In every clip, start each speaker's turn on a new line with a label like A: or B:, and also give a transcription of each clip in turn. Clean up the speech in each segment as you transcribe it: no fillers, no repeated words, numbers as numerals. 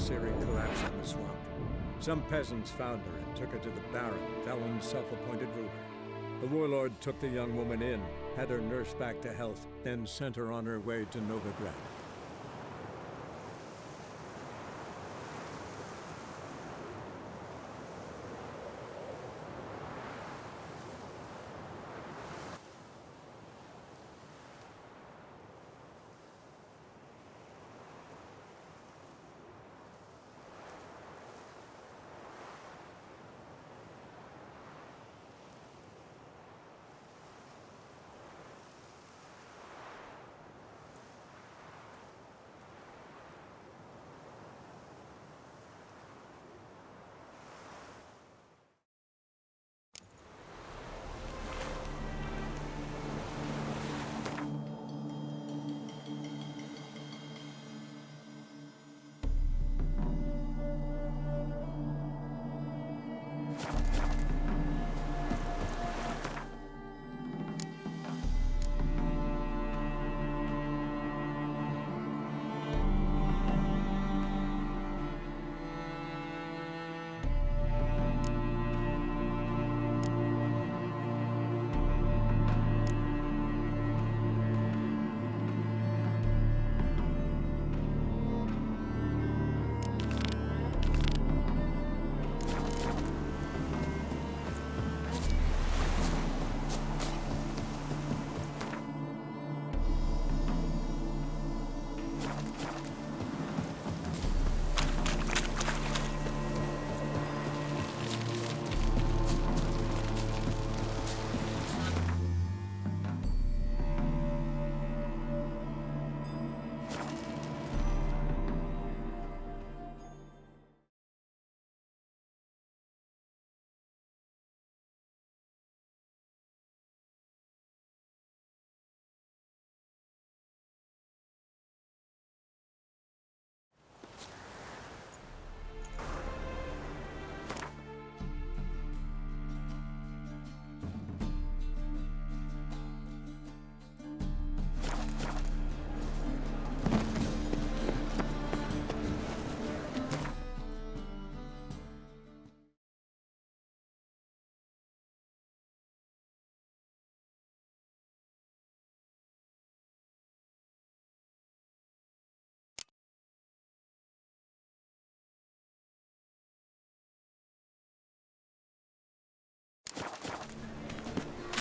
A: searing collapse in the swamp. Some peasants found her and took her to the Baron, Valen's self-appointed ruler. The warlord took the young woman in, had her nursed back to health, then sent her on her way to Novigrad.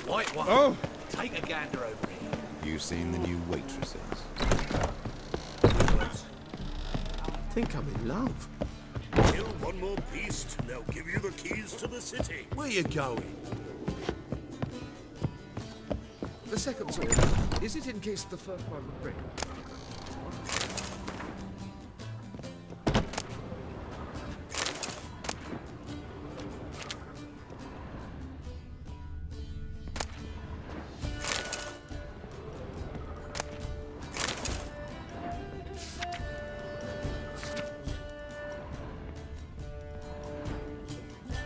B: White one.
A: Oh!
B: Take a gander over here.
C: You seen the new waitresses?
D: Think I'm in love.
E: Kill one more beast, and they'll give you the keys to the city.
D: Where you going? The second sword, is it in case the first one would break?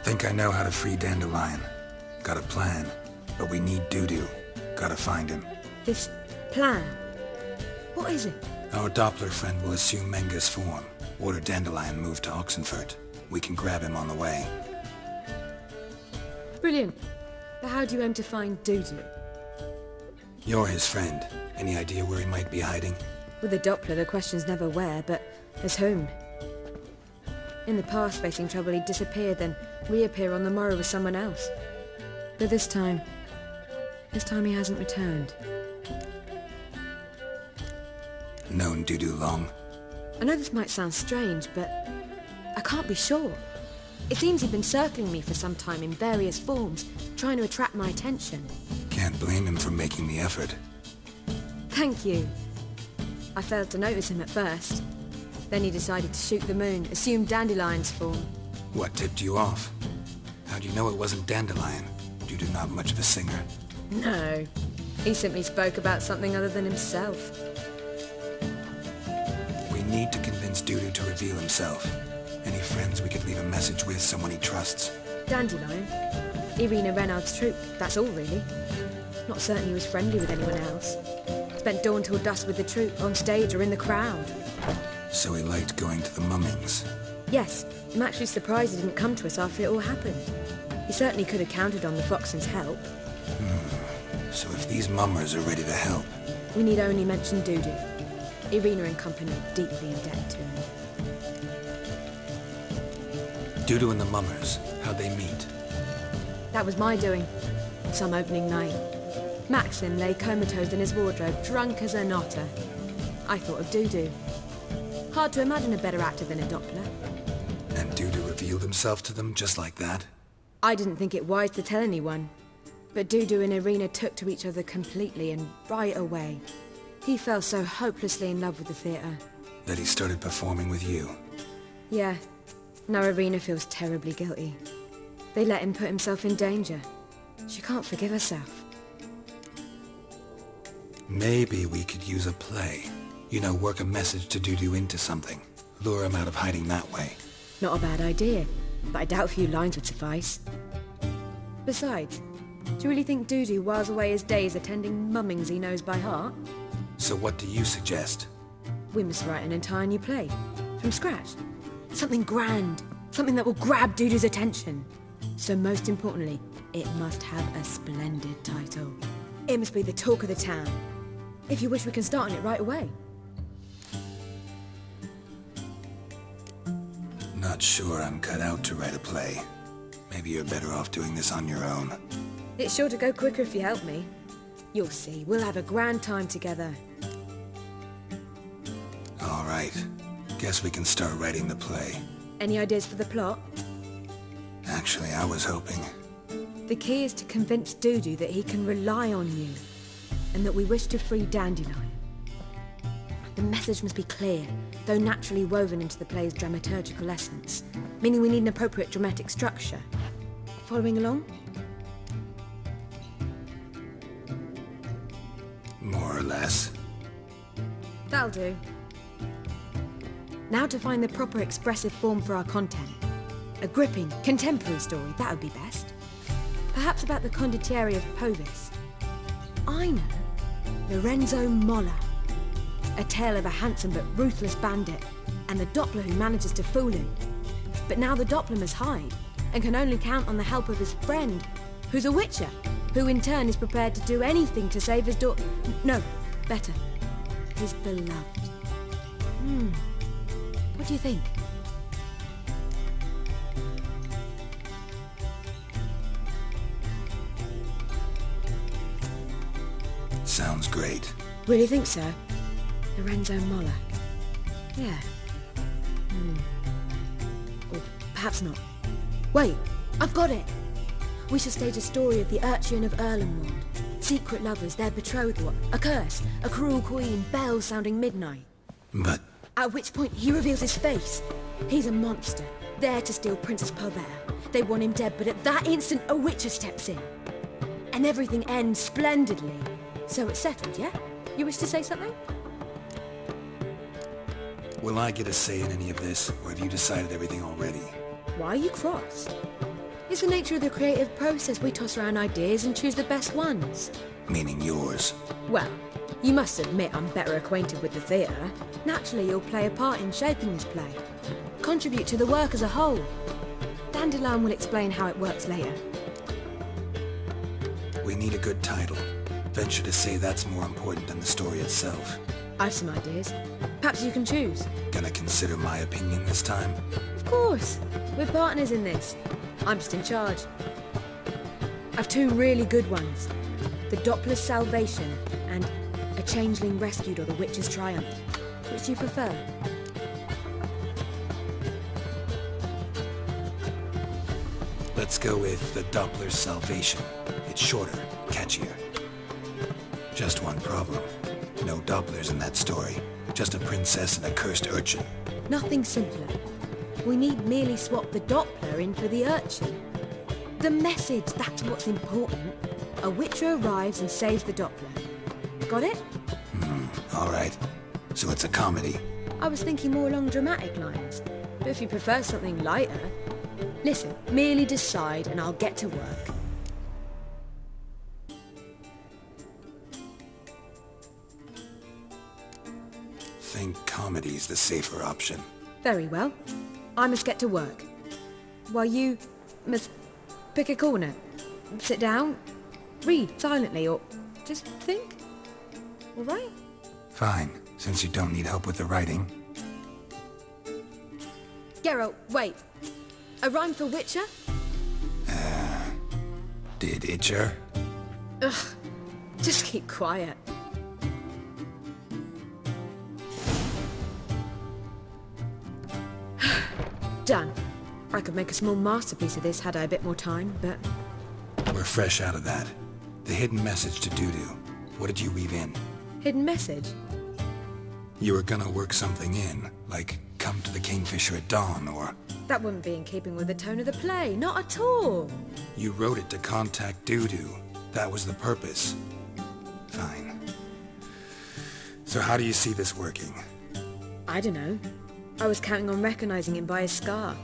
F: Think I know how to free Dandelion. Got a plan, but we need Dudu. Gotta find him.
G: This plan? What is it?
F: Our Doppler friend will assume Menga's form. Order Dandelion move to Oxenfurt. We can grab him on the way.
G: Brilliant. But how do you aim to find Dudu?
F: You're his friend. Any idea where he might be hiding?
G: With the Doppler, the question's never where, but as whom. In the past, facing trouble, he'd disappear, then reappear on the morrow with someone else. But this time he hasn't returned.
F: Known Dudu long?
G: I know this might sound strange, but I can't be sure. It seems he'd been circling me for some time in various forms, trying to attract my attention.
F: Can't blame him for making the effort.
G: Thank you. I failed to notice him at first. Then he decided to shoot the moon, assume Dandelion's form.
F: What tipped you off? How do you know it wasn't Dandelion? Dudu not much of a singer.
G: No. He simply spoke about something other than himself.
F: We need to convince Dudu to reveal himself. Any friends we could leave a message with, someone he trusts?
G: Dandelion. Irina Renard's troupe, that's all really. Not certain he was friendly with anyone else. Spent dawn till dusk with the troupe, on stage or in the crowd.
F: So he liked going to the mummings.
G: Yes, I'm actually surprised he didn't come to us after it all happened. He certainly could have counted on the Foxen's help.
F: So if these mummers are ready to help,
G: We need only mention Dudu. Irina and company are deeply indebted to him.
F: Dudu and the mummers, how'd they meet?
G: That was my doing. Some opening night. Maxim lay comatose in his wardrobe, drunk as an otter. I thought of Dudu. Hard to imagine a better actor than a Doppler.
F: And Dudu revealed himself to them just like that?
G: I didn't think it wise to tell anyone. But Dudu and Irina took to each other completely and right away. He fell so hopelessly in love with the theatre.
F: That he started performing with you?
G: Yeah. Now Irina feels terribly guilty. They let him put himself in danger. She can't forgive herself.
F: Maybe we could use a play. You know, work a message to Dudu into something. Lure him out of hiding that way.
G: Not a bad idea, but I doubt a few lines would suffice. Besides, do you really think Dudu whiles away his days attending mummings he knows by heart?
F: So what do you suggest?
G: We must write an entire new play. From scratch. Something grand. Something that will grab Dudu's attention. So most importantly, it must have a splendid title. It must be the talk of the town. If you wish, we can start on it right away.
F: Not sure I'm cut out to write a play. Maybe you're better off doing this on your own.
G: It's sure to go quicker if you help me. You'll see, we'll have a grand time together.
F: All right. Guess we can start writing the play.
G: Any ideas for the plot?
F: Actually, I was hoping.
G: The key is to convince Dudu that he can rely on you, and that we wish to free Dandelion. The message must be clear, though naturally woven into the play's dramaturgical essence, meaning we need an appropriate dramatic structure. Following along?
F: More or less.
G: That'll do. Now to find the proper expressive form for our content. A gripping, contemporary story, that would be best. Perhaps about the condottieri of Povis. I know. Lorenzo Molla. A tale of a handsome but ruthless bandit, and the Doppler who manages to fool him. But now the Doppler must hide, and can only count on the help of his friend, who's a witcher, who in turn is prepared to do anything to save his daughter. No, better. His beloved. What do you think?
F: Sounds great.
G: Really think so? Lorenzo Molla. Yeah. Or perhaps not. Wait, I've got it! We shall stage a story of the Urchin of Erlenwald. Secret lovers, their betrothal, a curse, a cruel queen, bells sounding midnight.
F: But
G: At which point he reveals his face. He's a monster, there to steal Princess Pavere. They want him dead, but at that instant a witcher steps in. And everything ends splendidly. So it's settled, yeah? You wish to say something?
F: will I get a say in any of this, or have you decided everything already?
G: Why are you cross? It's the nature of the creative process. We toss around ideas and choose the best ones.
F: Meaning yours.
G: Well, you must admit I'm better acquainted with the theatre. Naturally, you'll play a part in shaping this play. Contribute to the work as a whole. Dandelion will explain how it works later.
F: We need a good title. Venture to say that's more important than the story itself.
G: I've some ideas. Perhaps you can choose.
F: Gonna consider my opinion this time?
G: Of course. We're partners in this. I'm just in charge. I've two really good ones. The Doppler's Salvation and A Changeling Rescued or The Witch's Triumph. Which do you prefer?
F: Let's go with The Doppler's Salvation. It's shorter, catchier. Just one problem. No Dopplers in that story. Just a princess and a cursed urchin.
G: Nothing simpler. We need merely swap the Doppler in for the urchin. The message, that's what's important. A witcher arrives and saves the Doppler. Got it?
F: All right. So it's a comedy.
G: I was thinking more along dramatic lines. But if you prefer something lighter... Listen, merely decide and I'll get to work.
F: think comedy's the safer option.
G: Very well. I must get to work. While you must pick a corner, sit down, read silently, or just think. All right?
F: Fine, since you don't need help with the writing.
G: Geralt, wait. A rhyme for Witcher?
F: Did Itcher?
G: Ugh. Just keep quiet. Done. I could make a small masterpiece of this had I a bit more time, but...
F: We're fresh out of that. The hidden message to Dudu. What did you weave in?
G: Hidden message?
F: You were gonna work something in, like come to the Kingfisher at dawn, or...
G: That wouldn't be in keeping with the tone of the play, not at all.
F: You wrote it to contact Dudu. That was the purpose. Fine. So how do you see this working?
G: I don't know. I was counting on recognizing him by his scar.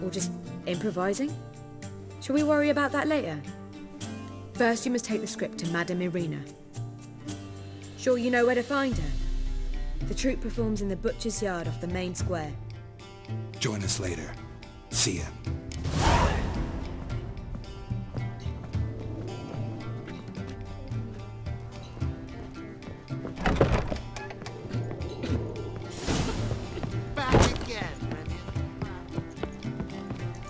G: Or just improvising. Shall we worry about that later? First, you must take the script to Madame Irina. Sure you know where to find her? The troupe performs in the Butcher's Yard off the main square.
F: Join us later. See ya.
B: Back again,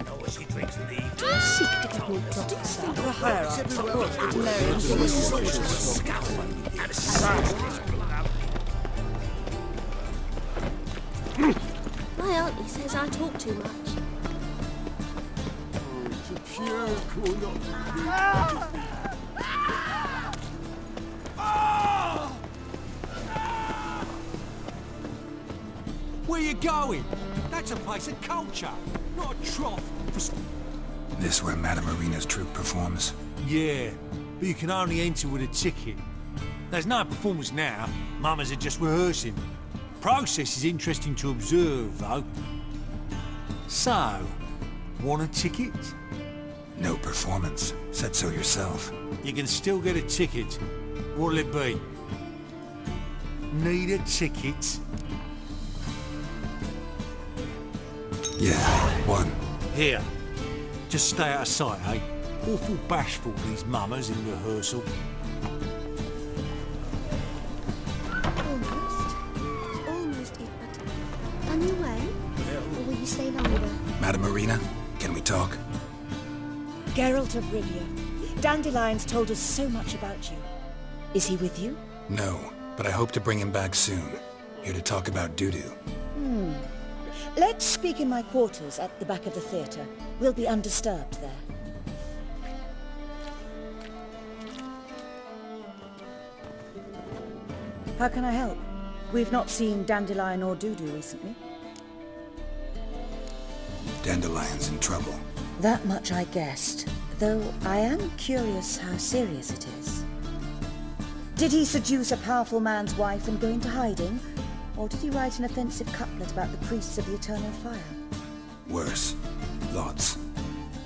E: Oh, she drinks in the evening.
H: My auntie says I talk too much.
B: Where you going? That's a place of culture, not a trough for...
F: This where Madame Irina's troupe performs?
B: Yeah, but you can only enter with a ticket. There's no performance now. Mamas are just rehearsing. Process is interesting to observe, though. So, want a ticket?
F: No performance. Said so yourself.
B: You can still get a ticket. What'll it be? Need a ticket?
F: Yeah, one.
B: Here. Just stay out of sight, eh? Awful bashful, these mamas in rehearsal.
H: Almost it, but on your way? Or will you stay longer?
F: Madame Irina, can we talk?
I: Geralt of Rivia. Dandelion's told us so much about you. Is he with you?
F: No, but I hope to bring him back soon. Here to talk about Dudu.
I: Let's speak in my quarters at the back of the theatre. We'll be undisturbed there. How can I help? We've not seen Dandelion or Dudu recently.
F: Dandelion's in trouble.
I: That much I guessed, though I am curious how serious it is. Did he seduce a powerful man's wife and go into hiding? Or did he write an offensive couplet about the priests of the eternal fire?
F: Worse. Lots.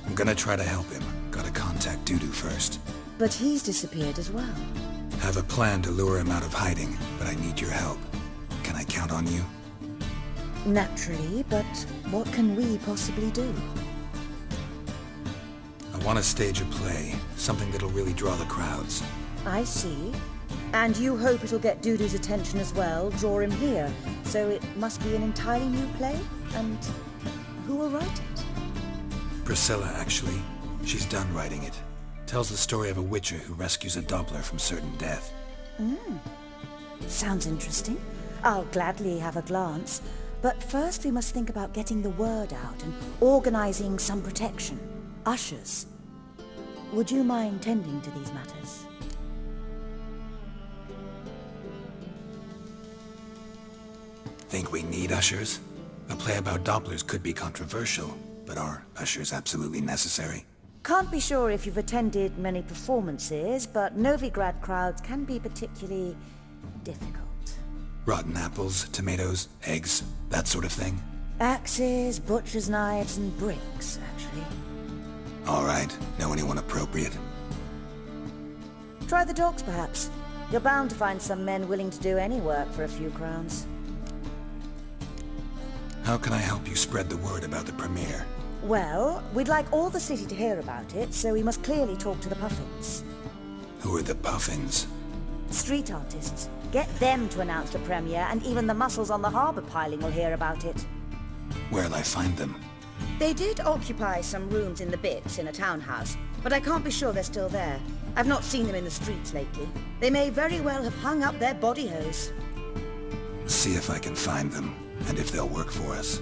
F: I'm gonna try to help him. Gotta contact Dudu first.
I: But he's disappeared as well.
F: Have a plan to lure him out of hiding, but I need your help. Can I count on you?
I: Naturally, but what can we possibly do?
F: I want to stage a play. Something that'll really draw the crowds.
I: I see. And you hope it'll get Dudu's attention as well, draw him here. So it must be an entirely new play? And who will write it?
F: Priscilla, actually. She's done writing it. Tells the story of a witcher who rescues a Doppler from certain death.
I: Sounds interesting. I'll gladly have a glance. But first we must think about getting the word out and organizing some protection. Ushers. Would you mind tending to these matters?
F: Think we need ushers? A play about Dopplers could be controversial, but are ushers absolutely necessary?
I: Can't be sure if you've attended many performances, but Novigrad crowds can be particularly difficult.
F: Rotten apples, tomatoes, eggs, that sort of thing?
I: Axes, butcher's knives, and bricks, actually.
F: All right. Know anyone appropriate?
I: Try the dogs, perhaps. You're bound to find some men willing to do any work for a few crowns.
F: How can I help you spread the word about the premiere?
I: Well, we'd like all the city to hear about it, so we must clearly talk to the Puffins.
F: Who are the Puffins?
I: Street artists. Get them to announce the premiere, and even the muscles on the harbour piling will hear about it.
F: Where'll I find them?
I: They did occupy some rooms in the Bits in a townhouse, but I can't be sure they're still there. I've not seen them in the streets lately. They may very well have hung up their body hose.
F: See if I can find them, and if they'll work for us.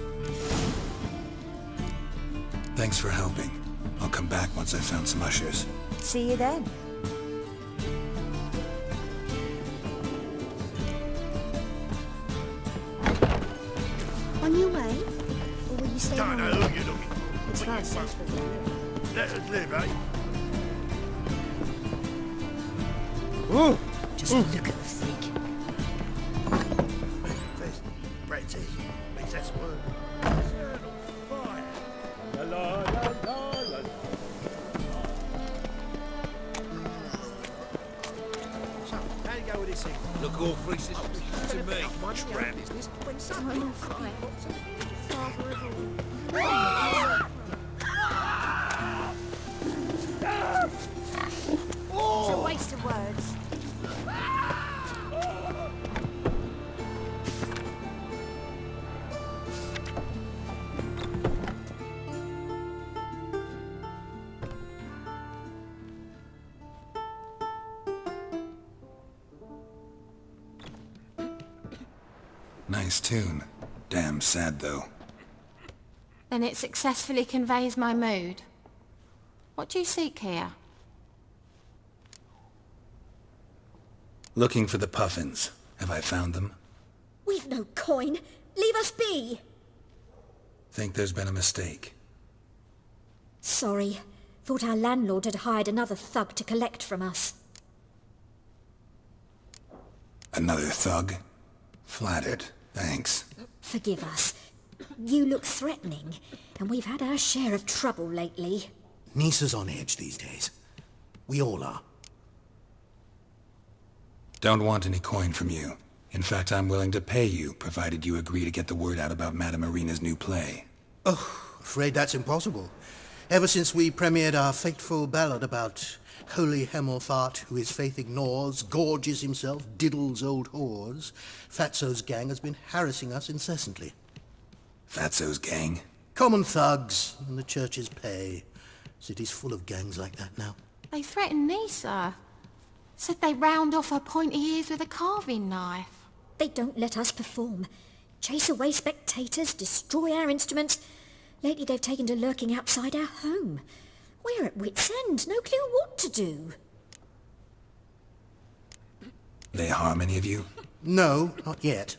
F: Thanks for helping. I'll come back once I've found some ushers.
I: See you then.
H: On your way? Or will you stay
E: Don't know
H: home?
E: who you're looking for.
H: It's about sensible.
E: Let us live, eh?
I: Just look at the freak.
E: There's Bretty. Makes that word. Fire. La la la la la. So, how you go with this thing?
B: Look awfully suspicious to me.
E: Tramp. Business when something
H: Father of all. It's a waste of words.
F: Nice tune. Damn sad, though.
J: Then it successfully conveys my mood. What do you seek here?
F: Looking for the Puffins. Have I found them?
H: We've no coin. Leave us be.
F: Think there's been a mistake.
H: Sorry. Thought our landlord had hired another thug to collect from us.
F: Another thug? Flattered. Thanks.
H: Forgive us. You look threatening, and we've had our share of trouble lately.
K: Nisa's on edge these days. We all are.
F: Don't want any coin from you. In fact, I'm willing to pay you, provided you agree to get the word out about Madame Irina's new play.
K: Oh, afraid that's impossible. Ever since we premiered our fateful ballad about holy Hemelfart, who his faith ignores, gorges himself, diddles old whores, Fatso's gang has been harassing us incessantly.
F: Fatso's gang?
K: Common thugs in the church's pay. City's full of gangs like that now.
J: They threatened Nisa. Said they round off her pointy ears with a carving knife.
H: They don't let us perform. Chase away spectators, destroy our instruments. Lately they've taken to lurking outside our home. We're at wit's end, no clue what to do.
F: They harm any of you?
K: No, not yet.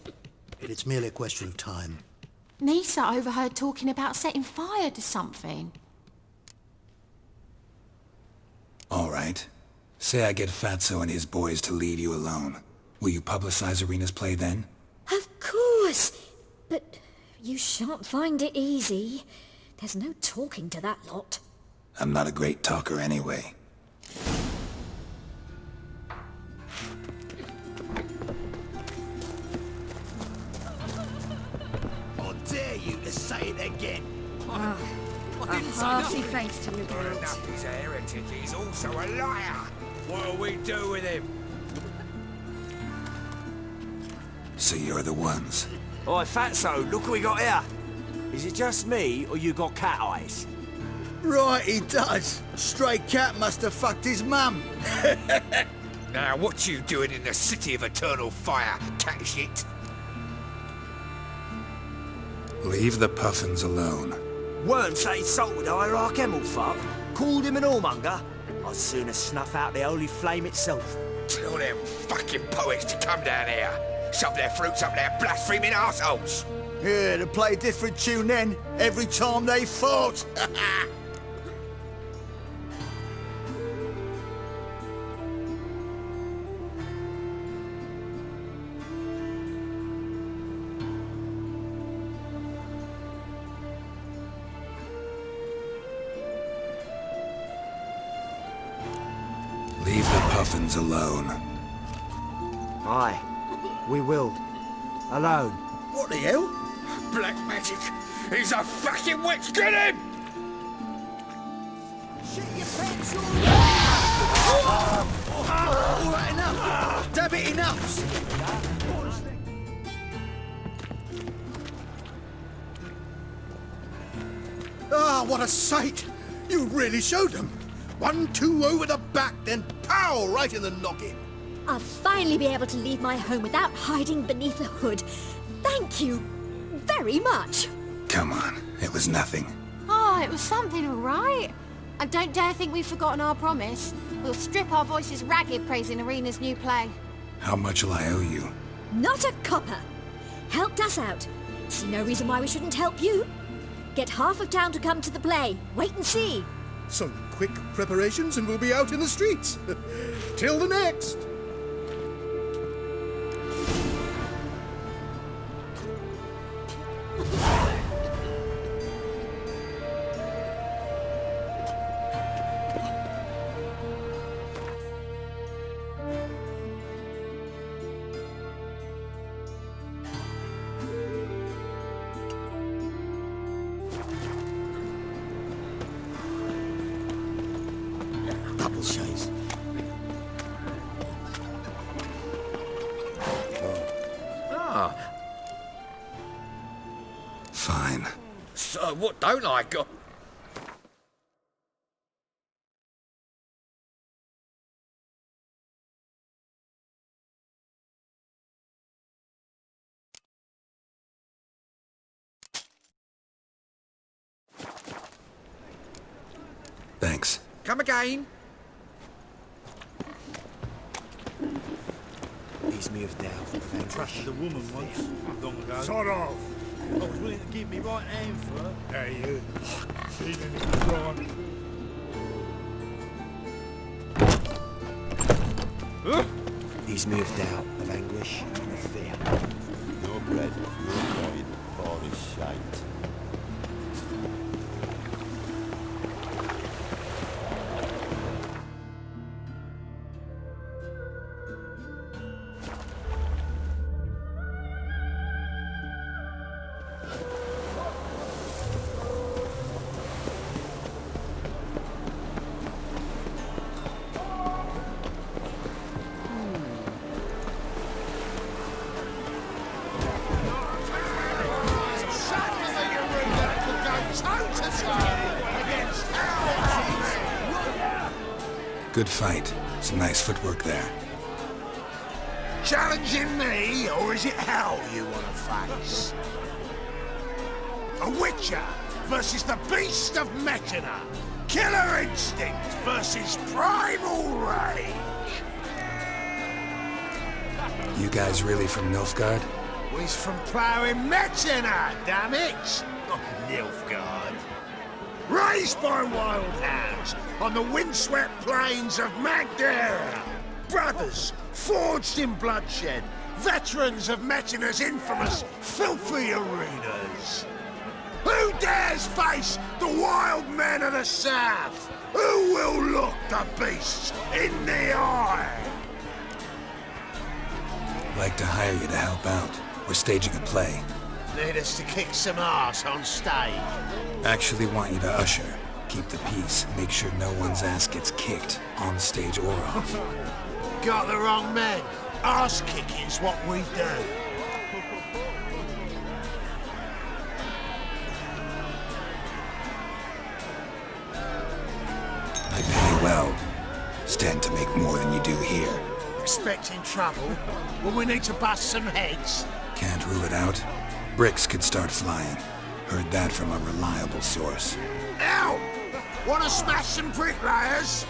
K: But it's merely a question of time.
J: Nisa overheard talking about setting fire to something.
F: All right. Say I get Fatso and his boys to leave you alone. Will you publicize Irina's play then?
H: Of course! But you shan't find it easy. There's no talking to that lot.
F: I'm not a great talker anyway.
E: I dare you to say it again.
G: A hearty thanks to you, Lord.
B: He's a heretic, he's also a liar. What'll we do with him?
F: So you're the ones.
L: Oi, Fatso, look what we got here. Is it just me, or you got cat eyes?
M: Right, he does. Stray cat must have fucked his mum.
B: Now, what you doing in the city of eternal fire, cat shit?
F: Leave the Puffins alone.
L: Weren't say insulted hierarch Hemelfart. Called him an whoremonger. I'd sooner snuff out the holy flame itself.
B: Tell them fucking poets to come down here. Shove their fruits up their blaspheming arseholes.
M: Yeah, to play a different tune then, every time they fought.
F: Leave the Puffins alone.
L: Aye, we will. Alone.
M: What the hell?
E: Black magic! He's a fucking witch! Get him!
M: Shit your pants, all right, enough! Damn it, enough!
K: Ah, what a sight! You really showed them. 1-2 over the back, then pow, right in the noggin.
H: I'll finally be able to leave my home without hiding beneath a hood. Thank you very much.
F: Come on, it was nothing.
J: Oh, it was something, all right. And don't dare think we've forgotten our promise. We'll strip our voices ragged praising Arena's new play.
F: How much will I owe you?
H: Not a copper. Helped us out. See no reason why we shouldn't help you. Get half of town to come to the play. Wait and see.
K: Some quick preparations and we'll be out in the streets. Till the next.
L: Double shades.
E: Ah,
F: Fine.
E: so what don't I got?
F: Thanks.
E: Come again?
L: Ease me of doubt.
B: Trusted a woman once, long ago.
E: Sort of.
B: I was willing to give me right hand for her.
E: Hey, you. Seen any crime? Huh?
L: Ease me of doubt, of anguish, and of fear.
C: Your bread, your coin, all is shite.
F: Good fight. Some nice footwork there.
E: Challenging me, or is it hell you want to face? A Witcher versus the Beast of Metina. Killer instinct versus primal rage.
F: You guys really from Nilfgaard?
E: We's from ploughing Metina, damn it! Not Nilfgaard. Raised by wild hounds on the windswept plains of Magdera. Brothers forged in bloodshed. Veterans of Metina's infamous filthy arenas. Who dares face the wild men of the south? Who will look the beasts in the eye?
F: Like to hire you to help out. We're staging a play.
E: Need us to kick some ass on stage.
F: Actually want you to usher. Keep the peace. Make sure no one's ass gets kicked, on stage or off.
E: Got the wrong men. Ass kicking's what we do.
F: I pay well. Stand to make more than you do here.
E: Expecting trouble? Will we need to bust some heads?
F: Can't rule it out. Bricks could start flying. Heard that from a reliable source.
E: Ow! Wanna smash some bricklayers?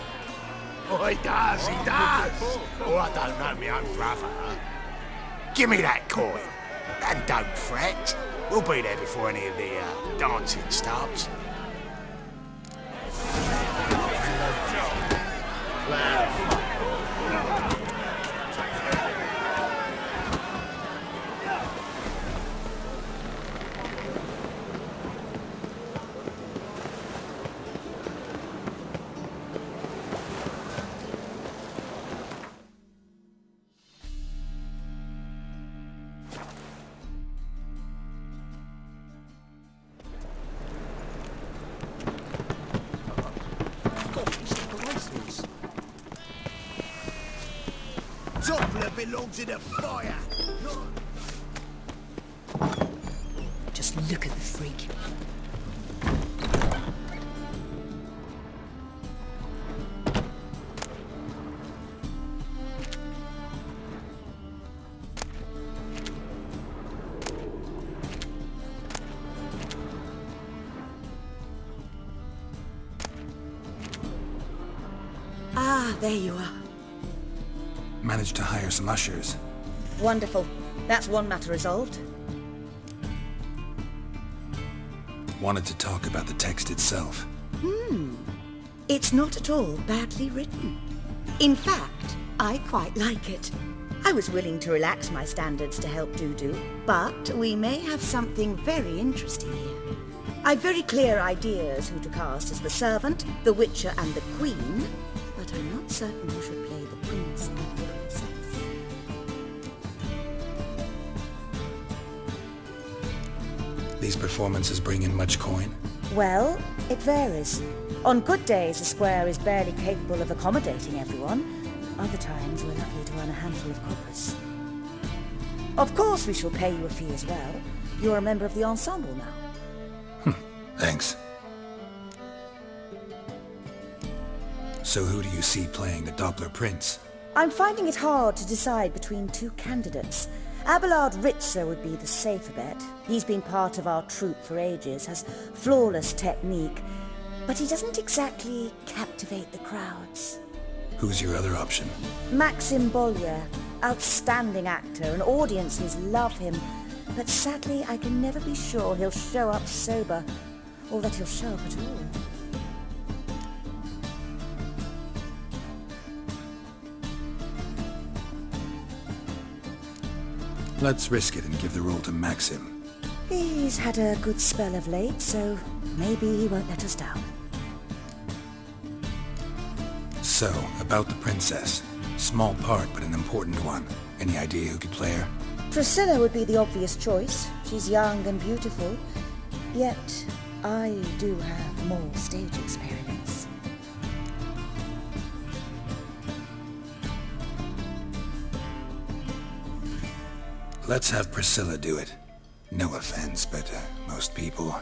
E: Oh, he does, he does! Oh, I don't know me own brother. Give me that coin. And don't fret. We'll be there before any of the dancing starts. belong to the fire.
I: Just look at the freak. Ah, there you are.
F: Managed to hire some ushers.
I: Wonderful. That's one matter resolved.
F: Wanted to talk about the text itself.
I: It's not at all badly written. In fact, I quite like it. I was willing to relax my standards to help Dudu, but we may have something very interesting here. I've very clear ideas who to cast as the servant, the witcher and the queen, but I'm not certain who should play the prince and the princess.
F: These performances bring in much coin?
I: Well, it varies. On good days, the square is barely capable of accommodating everyone. Other times, we're lucky to earn a handful of coppers. Of course, we shall pay you a fee as well. You're a member of the ensemble now.
F: Thanks. So who do you see playing the Doppler Prince?
I: I'm finding it hard to decide between two candidates. Abelard Ritzler would be the safer bet. He's been part of our troupe for ages, has flawless technique, but he doesn't exactly captivate the crowds.
F: Who's your other option?
I: Maxim Bollier, outstanding actor, and audiences love him, but sadly I can never be sure he'll show up sober, or that he'll show up at all.
F: Let's risk it and give the role to Maxim.
I: He's had a good spell of late, so maybe he won't let us down.
F: So, about the princess. Small part, but an important one. Any idea who could play her?
I: Priscilla would be the obvious choice. She's young and beautiful, yet I do have more stage experience.
F: Let's have Priscilla do it. No offense, but most people...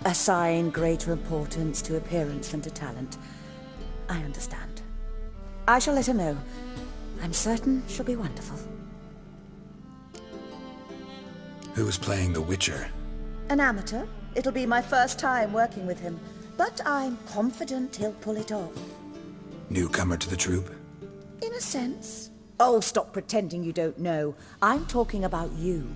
I: Assign greater importance to appearance than to talent. I understand. I shall let her know. I'm certain she'll be wonderful.
F: Who's playing the Witcher?
I: An amateur. It'll be my first time working with him, but I'm confident he'll pull it off.
F: Newcomer to the troupe?
I: In a sense. Oh, stop pretending you don't know. I'm talking about you.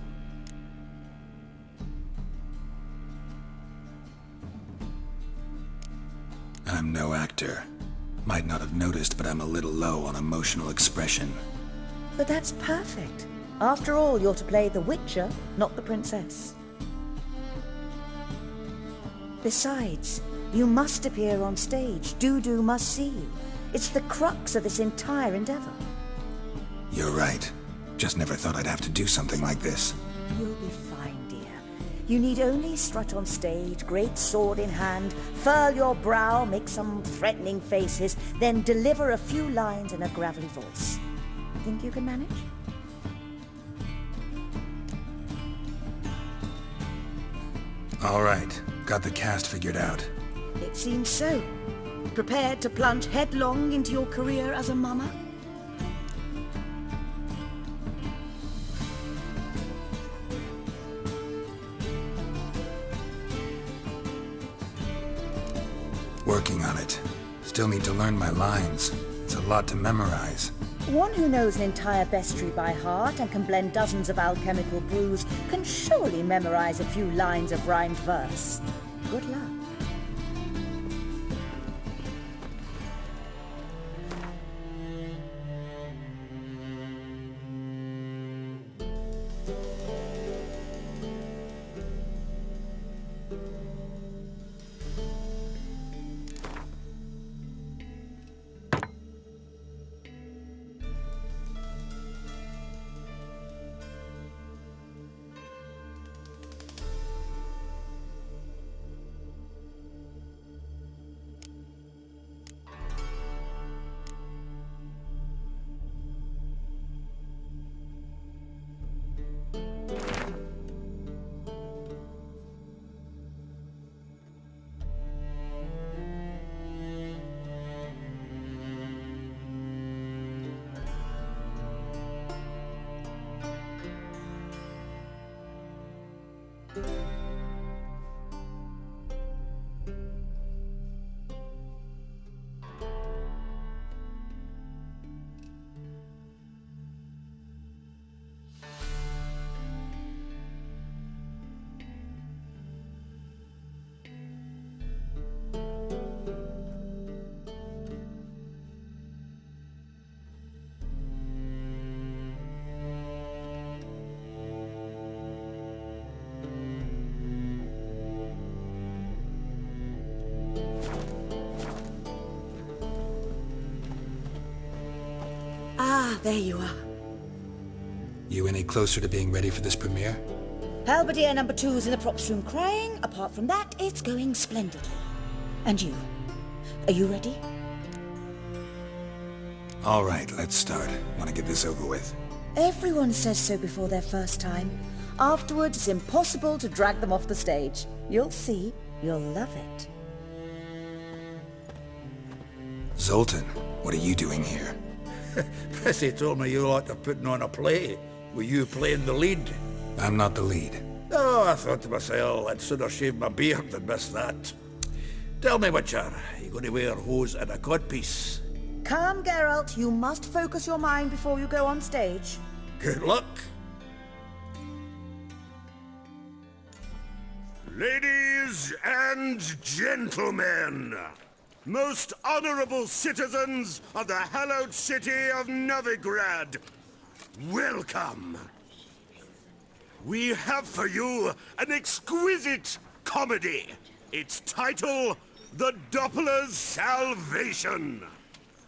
F: I'm no actor. Might not have noticed, but I'm a little low on emotional expression.
I: But that's perfect. After all, you're to play the Witcher, not the princess. Besides, you must appear on stage. Dudu must see you. It's the crux of this entire endeavor.
F: You're right. Just never thought I'd have to do something like this.
I: You'll be fine, dear. You need only strut on stage, great sword in hand, furl your brow, make some threatening faces, then deliver a few lines in a gravelly voice. Think you can manage?
F: All right. Got the cast figured out.
I: It seems so. Prepared to plunge headlong into your career as a mama?
F: Working on it. Still need to learn my lines. It's a lot to memorize.
I: One who knows an entire bestiary by heart and can blend dozens of alchemical brews can surely memorize a few lines of rhymed verse. Good luck. there you are.
F: You any closer to being ready for this premiere?
I: Halberdier number 2's in the props room crying. Apart from that, it's going splendidly. And you? Are you ready?
F: All right, let's start. Want to get this over with.
I: Everyone says so before their first time. Afterwards, it's impossible to drag them off the stage. You'll see. You'll love it.
F: Zoltan, what are you doing here?
M: Bessie told me you like to putting on a play. Were you playing the lead?
F: I'm not the lead.
M: Oh, I thought to myself, I'd sooner shave my beard than miss that. Tell me, Witcher, are you going to wear hose and a codpiece?
I: Calm, Geralt. You must focus your mind before you go on stage.
M: Good luck.
E: Ladies and gentlemen, most honorable citizens of the hallowed city of Novigrad, welcome. We have for you an exquisite comedy. Its title, The Doppler's Salvation.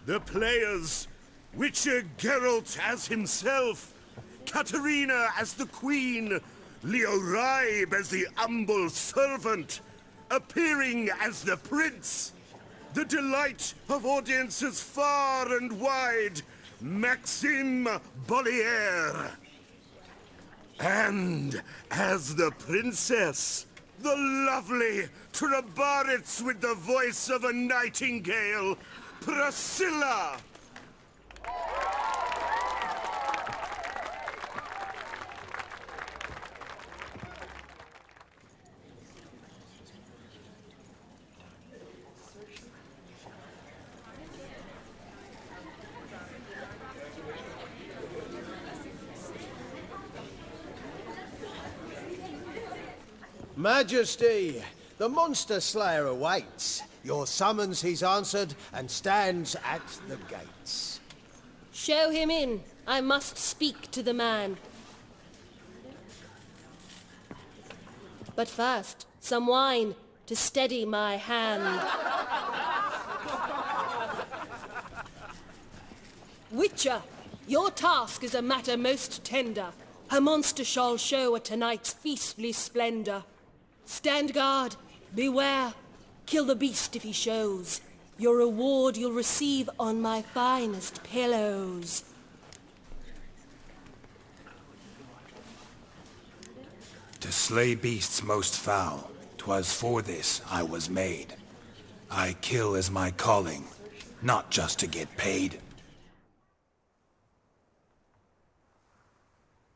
E: The players, Witcher Geralt as himself, Katerina as the Queen, Leo Raib as the humble servant, appearing as the Prince, the delight of audiences far and wide, Maxime Bollier. And as the Princess, the lovely Trabaritz with the voice of a nightingale, Priscilla.
N: Majesty, the monster slayer awaits. Your summons he's answered and stands at the gates.
O: Show him in. I must speak to the man. But first, some wine to steady my hand. Witcher, your task is a matter most tender. Her monster shall show at tonight's feastly splendor. Stand guard, beware, kill the beast if he shows. Your reward you'll receive on my finest pillows.
F: To slay beasts most foul, 'twas for this I was made. I kill as my calling, not just to get paid.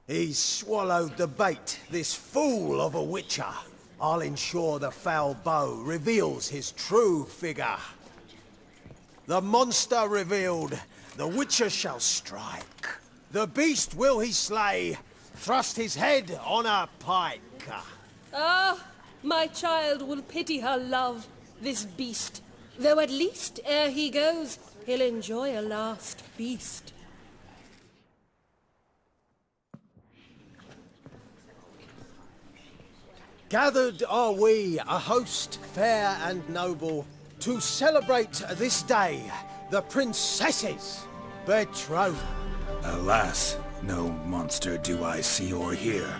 N: He's swallowed the bait, this fool of a witcher. I'll ensure the foul bow reveals his true figure. The monster revealed, the witcher shall strike. The beast will he slay, thrust his head on a pike.
O: Ah, my child will pity her love, this beast. Though at least, ere he goes, he'll enjoy a last feast.
N: Gathered are we, a host fair and noble, to celebrate this day, the princess's betrothal.
F: Alas, no monster do I see or hear.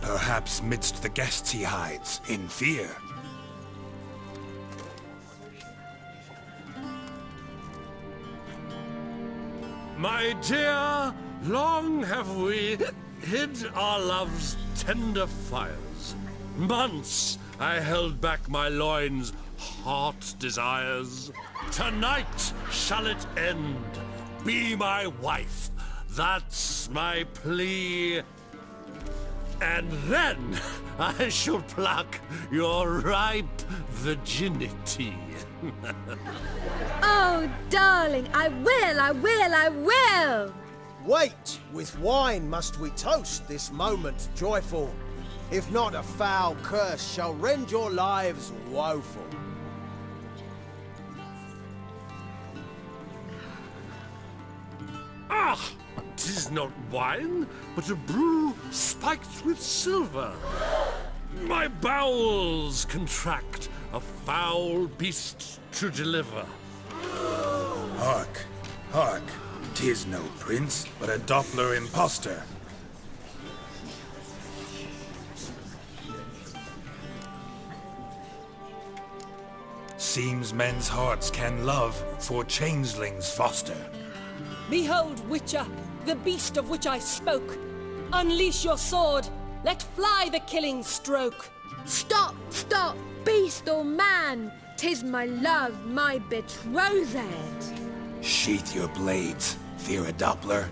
F: Perhaps midst the guests he hides, in fear.
P: My dear, long have we hid our love's tender fires. Months I held back my loins' heart desires. Tonight shall it end. Be my wife. That's my plea. And then I shall pluck your ripe virginity.
G: Oh, darling, I will!
N: Wait, with wine must we toast this moment joyful. If not, a foul curse shall rend your lives woeful.
P: Ah! 'Tis not wine, but a brew spiked with silver. My bowels contract, a foul beast to deliver.
F: Hark, hark. 'Tis no prince, but a Doppler impostor. Seems men's hearts can love, for changelings foster.
O: Behold, Witcher, the beast of which I spoke. Unleash your sword. Let fly the killing stroke.
G: Stop, stop, beast or man. 'Tis my love, my betrothed.
F: Sheath your blades, fear a Doppler.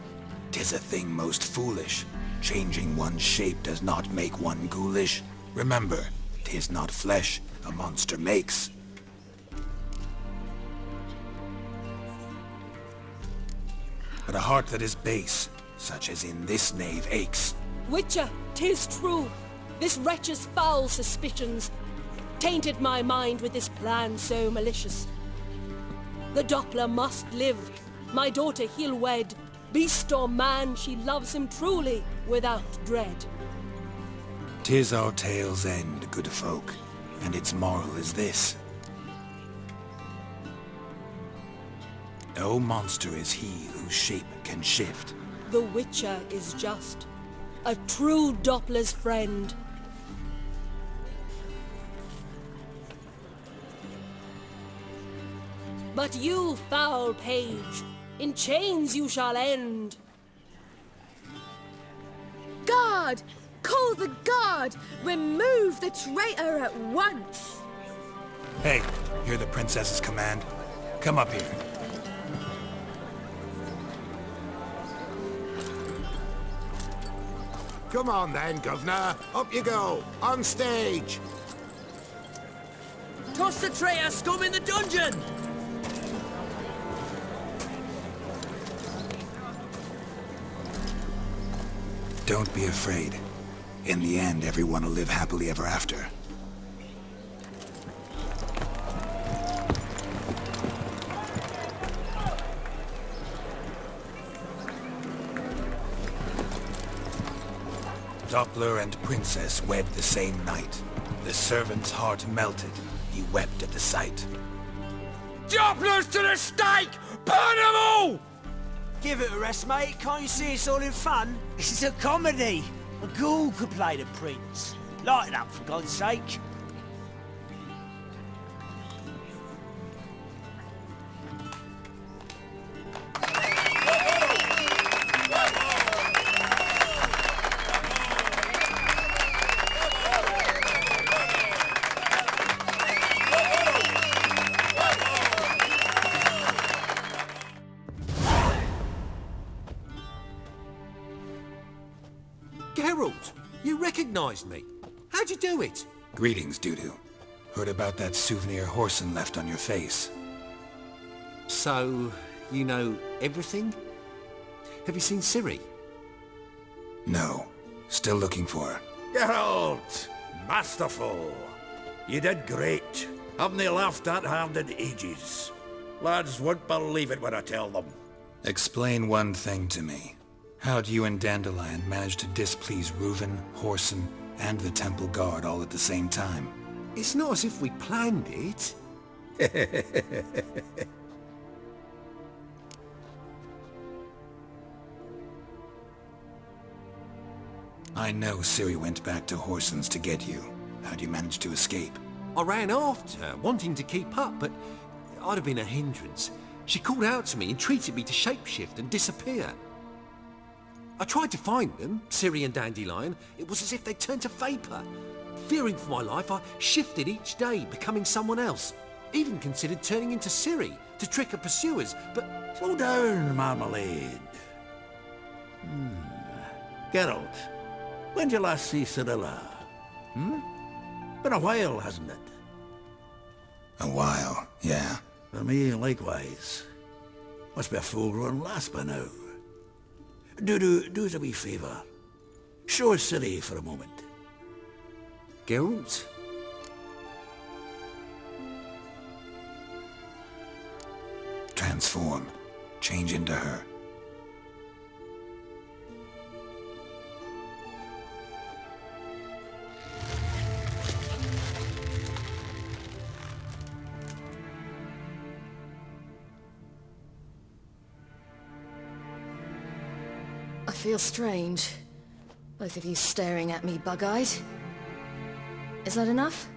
F: 'Tis a thing most foolish. Changing one's shape does not make one ghoulish. Remember, 'tis not flesh a monster makes. But a heart that is base, such as in this knave aches.
O: Witcher, 'tis true. This wretch's foul suspicions tainted my mind with this plan so malicious. The Doppler must live. My daughter he'll wed. Beast or man, she loves him truly, without dread.
F: 'Tis our tale's end, good folk, and its moral is this. No monster is he whose shape can shift.
O: The Witcher is just a true Doppler's friend. But you, foul page, in chains you shall end.
G: Guard! Call the guard! Remove the traitor at once!
F: Hey, hear the princess's command? Come up here.
E: Come on then, Governor. Up you go. On stage.
L: Toss the traitor scum in the dungeon!
F: Don't be afraid. In the end, everyone will live happily ever after. Doppler and princess wed the same night. The servant's heart melted. He wept at the sight.
L: Dopplers to the stake! Burn them all! Give it a rest, mate. Can't you see it's all in fun? This is a comedy. A ghoul could play the prince. Lighten up, for God's sake.
N: Geralt, you recognized me. How'd you do it?
F: Greetings, Dudu. Heard about that souvenir Horson left on your face.
N: So, you know everything? Have you seen Ciri?
F: No. Still looking for her.
M: Geralt! Masterful! You did great. Haven't they laughed that hard in ages? Lads won't believe it when I tell them.
F: Explain one thing to me. How'd you and Dandelion manage to displease Reuven, Horson, and the Temple Guard all at the same time?
N: It's not as if we planned it.
F: I know Ciri went back to Horson's to get you. How'd you manage to escape?
N: I ran after her, wanting to keep up, but I'd have been a hindrance. She called out to me, entreated me to shapeshift and disappear. I tried to find them, Ciri and Dandelion. It was as if they'd turned to vapour. Fearing for my life, I shifted each day, becoming someone else. Even considered turning into Ciri to trick her pursuers, but...
M: Slow down, Marmalade. Geralt, when'd you last see Cyrilla? Been a while, hasn't it?
F: A while, yeah.
M: For me, likewise. Must be a full-grown lass by now. Do us a wee favour. Show us Ciri for a moment.
N: Geralt?
F: Transform. Change into her.
G: I feel strange. Both of you staring at me bug-eyed. Is that enough?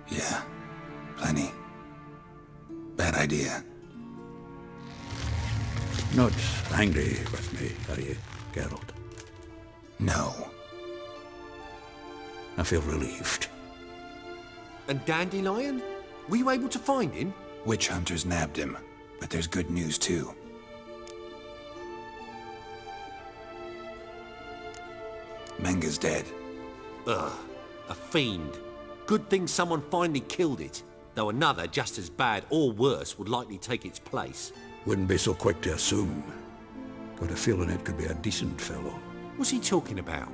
F: Yeah, plenty. Bad idea.
M: Not angry with me, are you, Geralt?
F: No.
M: I feel relieved.
L: And Dandelion? Were you able to find him?
F: Witch hunters nabbed him, but there's good news too. Menga's dead.
L: Ugh, a fiend. Good thing someone finally killed it, though another just as bad or worse would likely take its place.
M: Wouldn't be so quick to assume. Got a feeling it could be a decent fellow.
L: What's he talking about?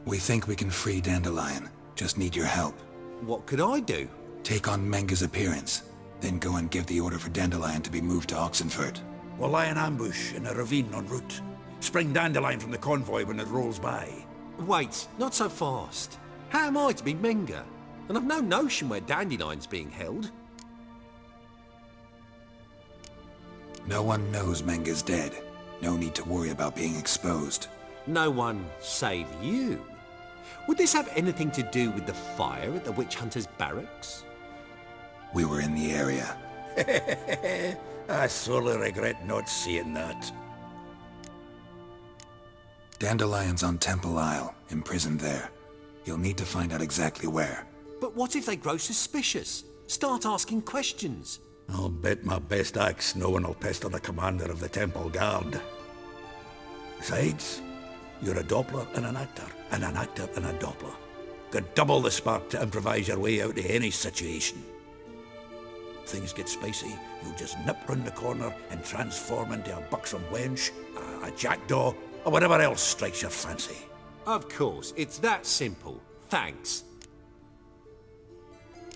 F: We think we can free Dandelion. Just need your help.
L: What could I do?
F: Take on Menga's appearance, then go and give the order for Dandelion to be moved to Oxenfurt.
M: We'll lie in ambush in a ravine en route. Spring Dandelion from the convoy when it rolls by.
L: Wait, not so fast. How am I to be Menga? And I've no notion where Dandelion's being held.
F: No one knows Menga's dead. No need to worry about being exposed.
L: No one save you. Would this have anything to do with the fire at the witch hunters' barracks?
F: We were in the area.
M: I sorely regret not seeing that.
F: Dandelion's on Temple Isle, imprisoned there. You'll need to find out exactly where.
L: But what if they grow suspicious? Start asking questions?
M: I'll bet my best axe no one will pester the commander of the Temple Guard. Besides, you're a Doppler and an actor and a Doppler. Got double the spark to improvise your way out of any situation. If things get spicy, you'll just nip round the corner and transform into a buxom wench, a jackdaw, or whatever else strikes your fancy.
L: Of course, it's that simple. Thanks.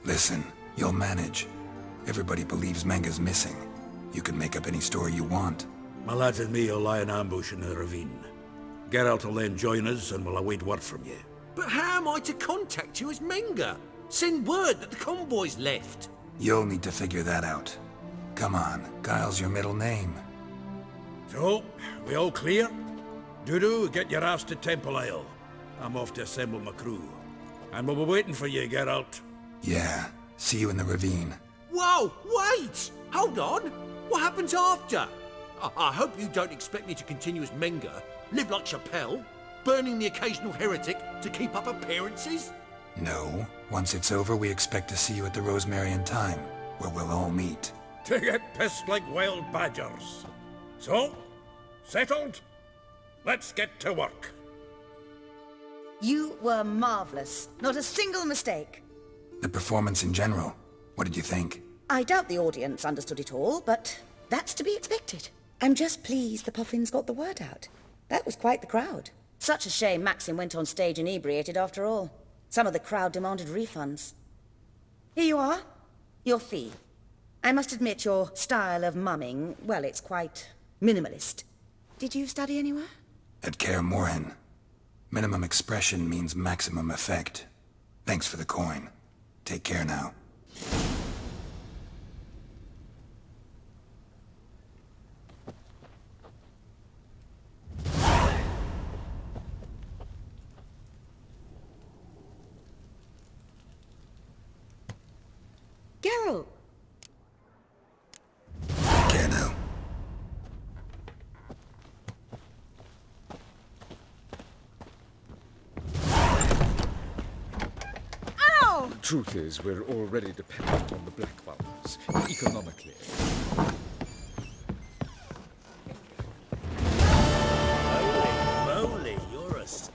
F: Listen, you'll manage. Everybody believes Menga's missing. You can make up any story you want.
M: My lads and me will lie in ambush in the ravine. Geralt will then join us and we'll await word from you.
L: But how am I to contact you as Menga? Send word that the convoy's left.
F: You'll need to figure that out. Come on, Guile's your middle name.
M: So, we all clear? Dudu, get your ass to Temple Isle. I'm off to assemble my crew. And we'll be waiting for you, Geralt.
F: Yeah, see you in the ravine.
L: Whoa, wait! Hold on! What happens after? I hope you don't expect me to continue as Menga, live like Chappelle, burning the occasional heretic to keep up appearances?
F: No. Once it's over, we expect to see you at the Rosemary in Time, where we'll all meet.
M: To get pissed like wild badgers. So, settled? Let's get to work.
I: You were marvelous. Not a single mistake.
F: The performance in general, what did you think?
I: I doubt the audience understood it all, but that's to be expected. I'm just pleased the Puffins got the word out. That was quite the crowd. Such a shame Maxim went on stage inebriated after all. Some of the crowd demanded refunds. Here you are. Your fee. I must admit your style of mumming, well, it's quite minimalist. Did you study anywhere?
F: At Kaer Morhen. Minimum expression means maximum effect. Thanks for the coin. Take care now.
G: Geralt!
F: Take care now.
G: Ow!
D: Truth is, we're already dependent on the Black Ones, economically.
L: Holy moly, you're a scare.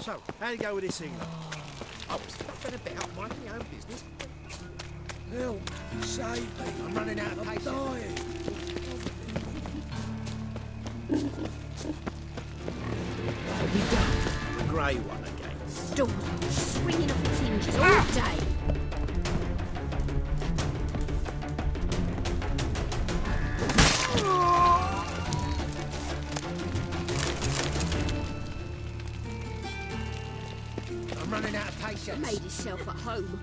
N: So, how'd you go with this England? I was fluffing about minding my own business.
M: Help! Save me!
N: I'm running out of patience.
M: Dying!
N: The grey one again.
J: Storm swinging off its hinges all day.
O: home.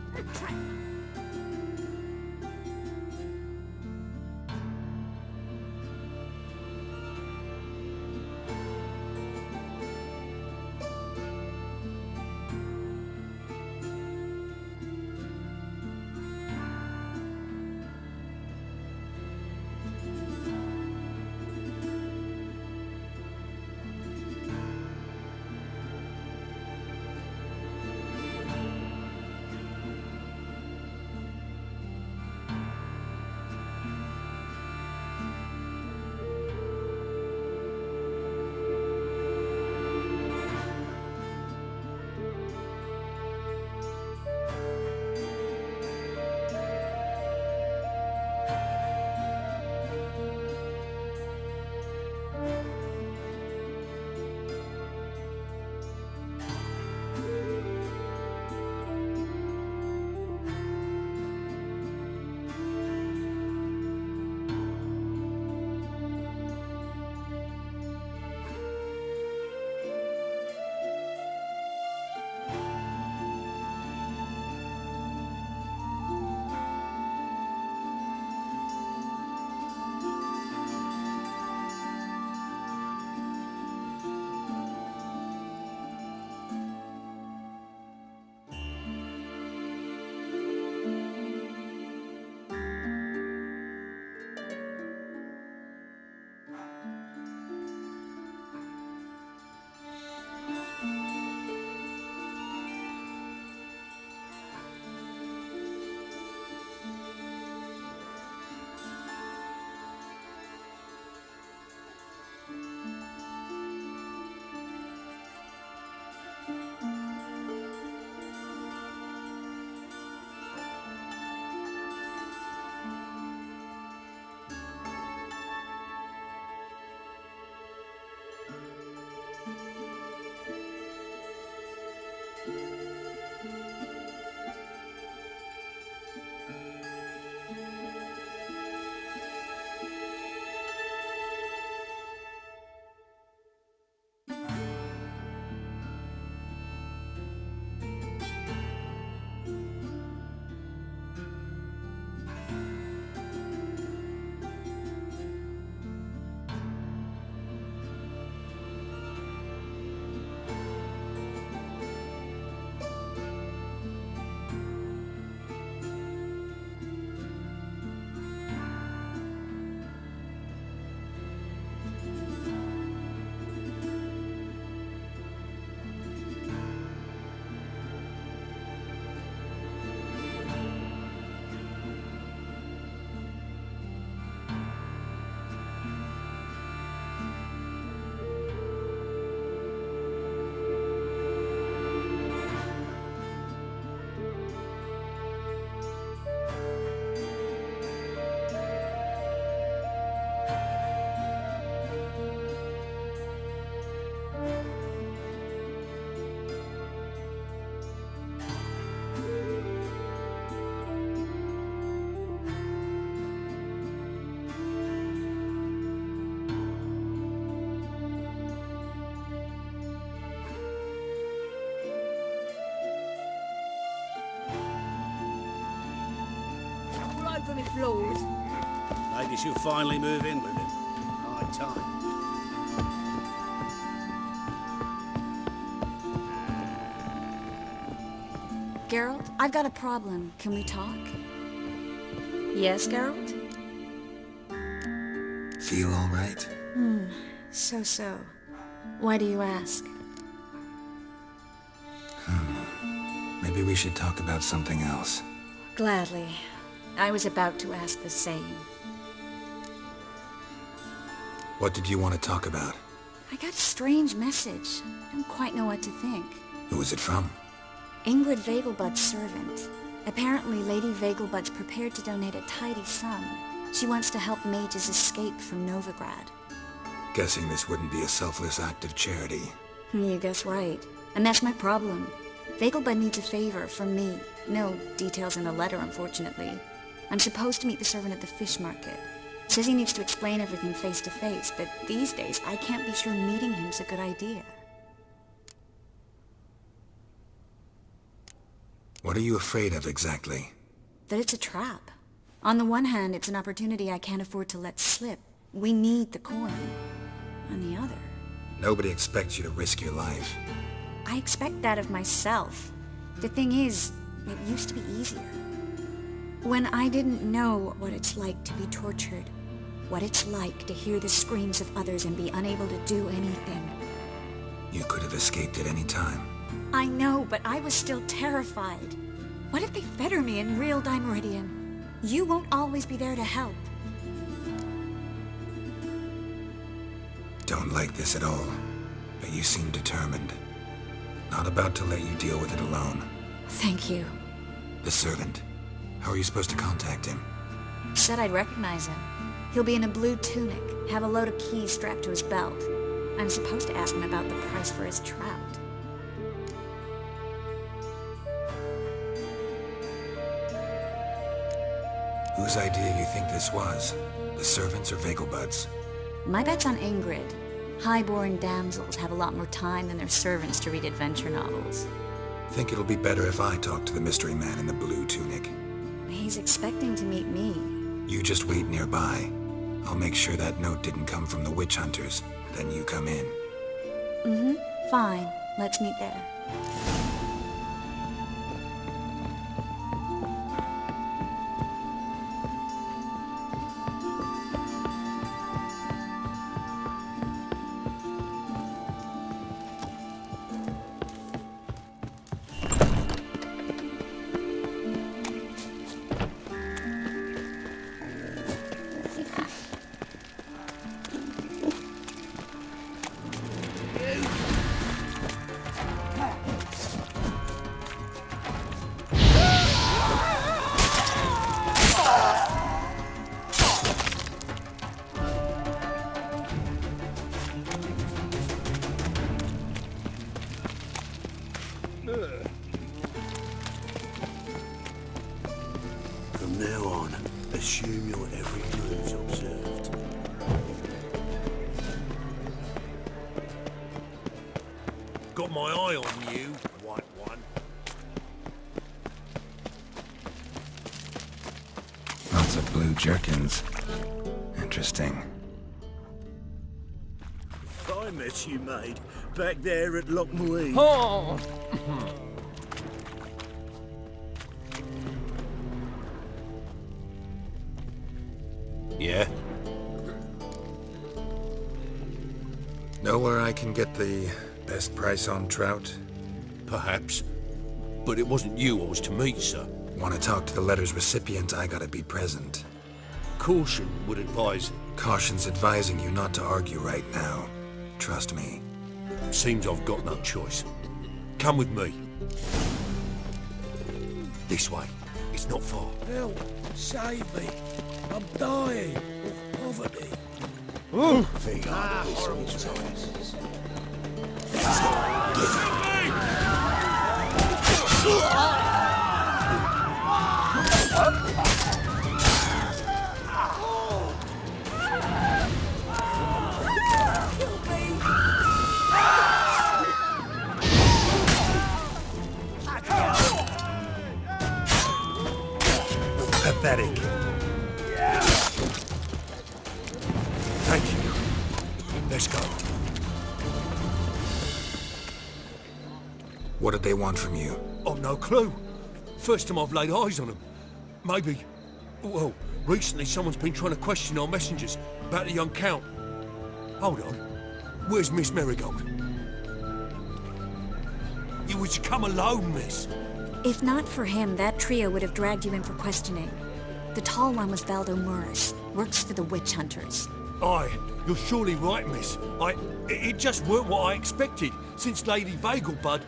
L: For me floors.
Q: Maybe she'll finally move in with him.
L: High time.
R: Geralt, I've got a problem. Can we talk?
G: Yes, Geralt?
F: Feel all right?
G: So.
R: Why do you ask?
F: Maybe we should talk about something else.
R: Gladly. I was about to ask the same.
F: What did you want to talk about?
R: I got a strange message. I don't quite know what to think.
F: Who was it from?
R: Ingrid Vegelbud's servant. Apparently, Lady Vegelbud's prepared to donate a tidy sum. She wants to help mages escape from Novigrad.
F: Guessing this wouldn't be a selfless act of charity.
R: You guess right. And that's my problem. Vegelbud needs a favor from me. No details in the letter, unfortunately. I'm supposed to meet the servant at the fish market. Says he needs to explain everything face to face, but these days I can't be sure meeting him's a good idea.
F: What are you afraid of exactly?
R: That it's a trap. On the one hand, it's an opportunity I can't afford to let slip. We need the coin. On the other...
F: Nobody expects you to risk your life.
R: I expect that of myself. The thing is, it used to be easier. When I didn't know what it's like to be tortured, what it's like to hear the screams of others and be unable to do anything.
F: You could have escaped at any time.
R: I know, but I was still terrified. What if they fetter me in real Dimeridian? You won't always be there to help.
F: Don't like this at all, but you seem determined. Not about to let you deal with it alone.
R: Thank you.
F: The servant. How are you supposed to contact him?
R: Said I'd recognize him. He'll be in a blue tunic, have a load of keys strapped to his belt. I'm supposed to ask him about the price for his trout.
F: Whose idea you think this was? The servants or Vegelbud's?
R: My bet's on Ingrid. High-born damsels have a lot more time than their servants to read adventure novels.
F: Think it'll be better if I talk to the mystery man in the blue tunic.
R: He's expecting to meet me.
F: You just wait nearby. I'll make sure that note didn't come from the witch hunters. Then you come in.
R: Mm-hmm. Fine. Let's meet there.
Q: From now on, assume your every move's observed.
L: Got my eye on you, white one.
F: Lots of blue jerkins. Interesting.
Q: I met you, mate, back there at Lochmuir.
L: Oh!
Q: Yeah?
F: Know where I can get the best price on trout?
Q: Perhaps. But it wasn't you I was to meet, sir.
F: Want to talk to the letter's recipient, I gotta be present.
Q: Caution would advise...
F: Caution's advising you not to argue right now. Trust me.
Q: Seems I've got no choice. Come with me. This way. It's not far.
L: Help! Save me! I'm dying of poverty.
Q: Think I'd listen to
F: Pathetic.
Q: Thank you. Let's go.
F: What did they want from you?
Q: I've no clue. First time I've laid eyes on them. Maybe... Well, recently someone's been trying to question our messengers about the young Count. Hold on. Where's Miss Marigold? You was to come alone, miss.
R: If not for him, that trio would have dragged you in for questioning. The tall one was Valdo Morris. Works for the witch hunters.
Q: Aye, you're surely right, miss. It just weren't what I expected, since Lady Vegelbud...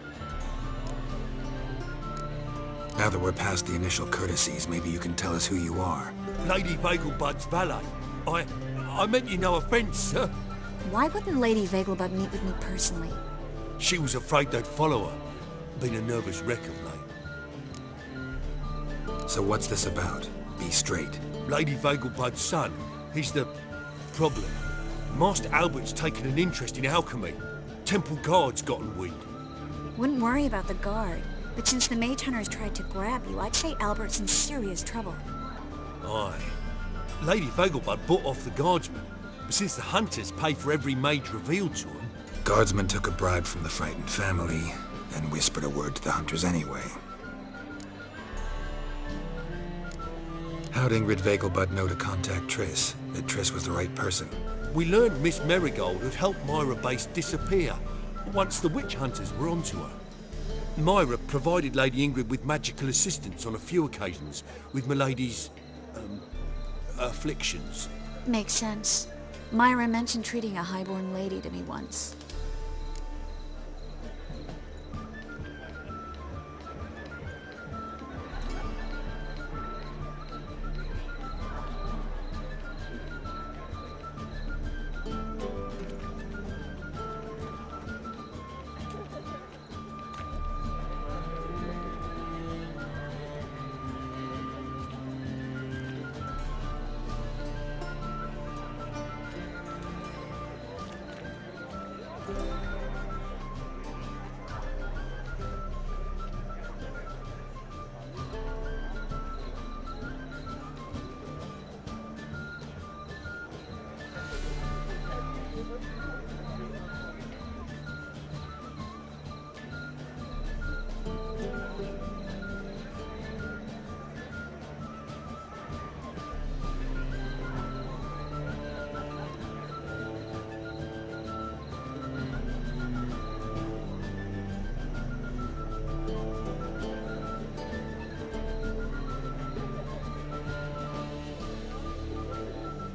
F: Now that we're past the initial courtesies, maybe you can tell us who you are.
Q: Lady Vegelbud's valet. I meant you no offence, sir.
R: Why wouldn't Lady Vegelbud meet with me personally?
Q: She was afraid they'd follow her. Been a nervous wreck of late.
F: So what's this about? Be straight.
Q: Lady Vegelbud's son, he's the problem. Master Albert's taken an interest in alchemy. Temple guards gotten wind.
R: Wouldn't worry about the guard. But since the mage hunters tried to grab you, I'd say Albert's in serious trouble.
Q: Aye. Lady Vegelbud bought off the guardsmen, but since the hunters pay for every mage revealed to them...
F: Guardsmen took a bribe from the frightened family and whispered a word to the hunters anyway. How'd Ingrid Vegelbud know to contact Triss? That Triss was the right person?
Q: We learned Miss Marigold had helped Myra Base disappear once the witch hunters were onto her. Myra provided Lady Ingrid with magical assistance on a few occasions with Milady's... afflictions.
R: Makes sense. Myra mentioned treating a highborn lady to me once.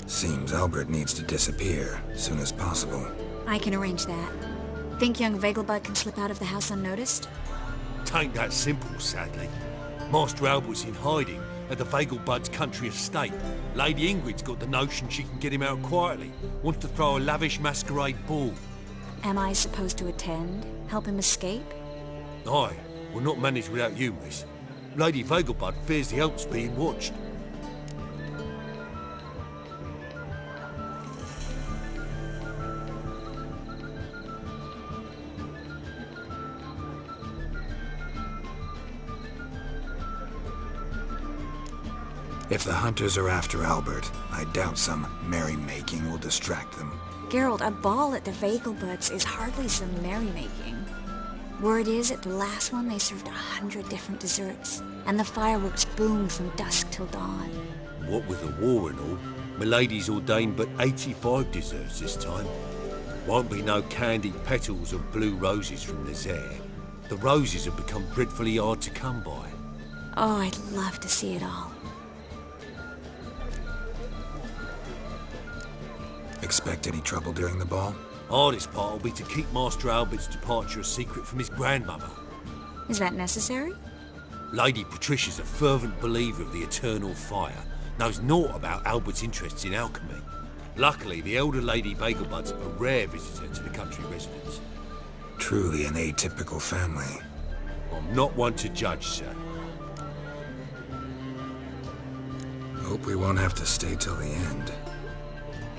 F: Seems Albert needs to disappear as soon as possible.
R: I can arrange that. Think young Vegelbud can slip out of the house unnoticed?
Q: Tain't that simple, sadly. Master Albert's in hiding at the Vegelbud's country estate. Lady Ingrid's got the notion she can get him out quietly. Wants to throw a lavish masquerade ball.
R: Am I supposed to attend? Help him escape?
Q: Aye, we'll not manage without you, miss. Lady Vegelbud fears the Alps being watched.
F: If the hunters are after Albert, I doubt some merrymaking will distract them.
R: Geralt, a ball at the Vegelbuds is hardly some merrymaking. Word is, at the last one they served 100 different desserts, and the fireworks boomed from dusk till dawn.
Q: What with the war and all, Milady's ordained but 85 desserts this time. Won't be no candied petals of blue roses from the Zare. The roses have become dreadfully hard to come by.
R: Oh, I'd love to see it all.
F: Expect any trouble during the ball?
Q: Hardest part will be to keep Master Albert's departure a secret from his grandmother.
R: Is that necessary?
Q: Lady Patricia's a fervent believer of the eternal fire, knows naught about Albert's interests in alchemy. Luckily, the elder Lady Vegelbud's a rare visitor to the country residence.
F: Truly an atypical family.
Q: I'm not one to judge, sir.
F: Hope we won't have to stay till the end.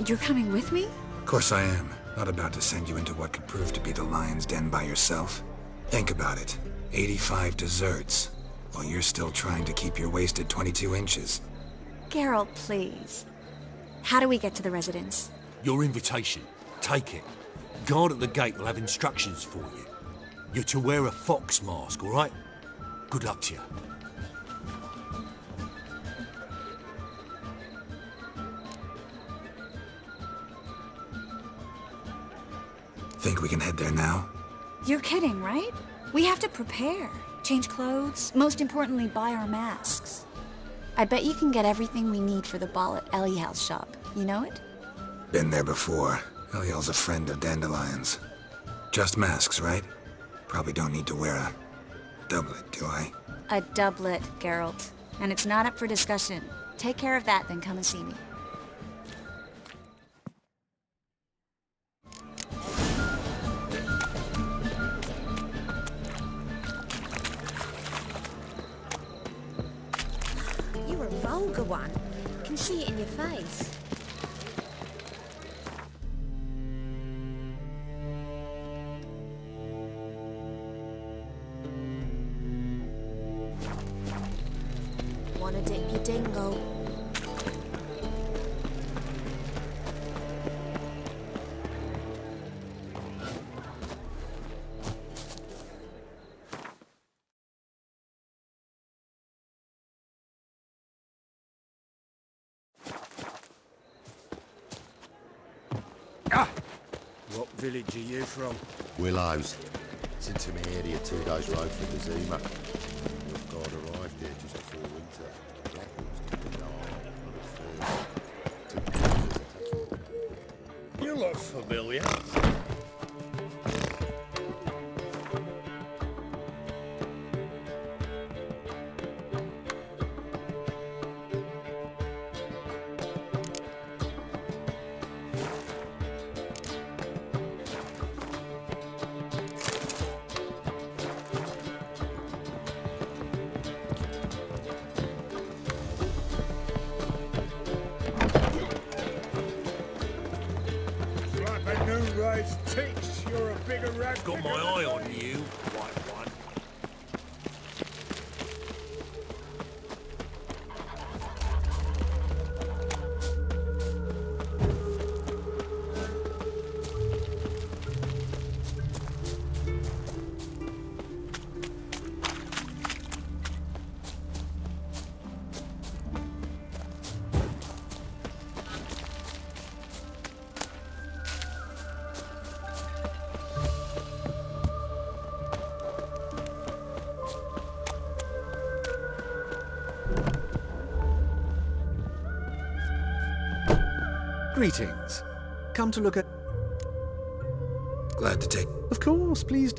R: You're coming with me?
F: Of course I am. Not about to send you into what could prove to be the lion's den by yourself. Think about it. 85 desserts, while you're still trying to keep your waist at 22 inches.
R: Geralt, please. How do we get to the residence?
Q: Your invitation. Take it. Guard at the gate will have instructions for you. You're to wear a fox mask, all right? Good luck to you.
F: Think we can head there now?
R: You're kidding, right? We have to prepare. Change clothes. Most importantly, buy our masks. I bet you can get everything we need for the ball at Eliel's shop. You know it?
F: Been there before. Eliel's a friend of Dandelion's. Just masks, right? Probably don't need to wear a doublet, do I?
R: A doublet, Geralt. And it's not up for discussion. Take care of that, then come and see me.
H: You're a vulgar one. I can see it in your face.
J: grumpy dingo.
L: What village are you from?
C: Willows. It's into my area 2 days' road from the Zima. Your guard arrived here just before winter.
L: You look familiar.
E: Teach, you're a bigger rat.
Q: Got my eye on you, white one.
D: Greetings. Come to look at...
F: Glad to take...
D: Of course, please...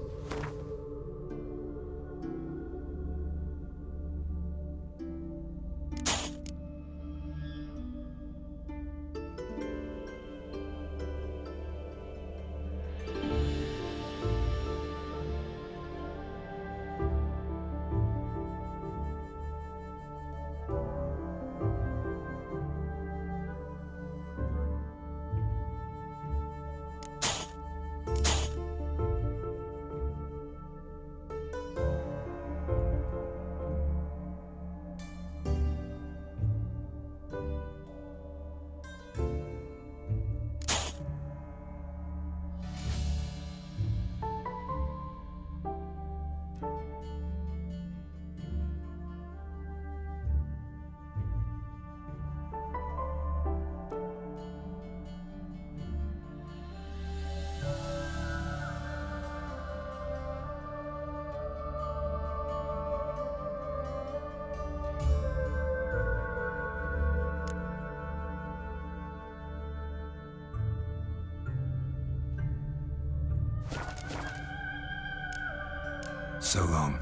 F: So long.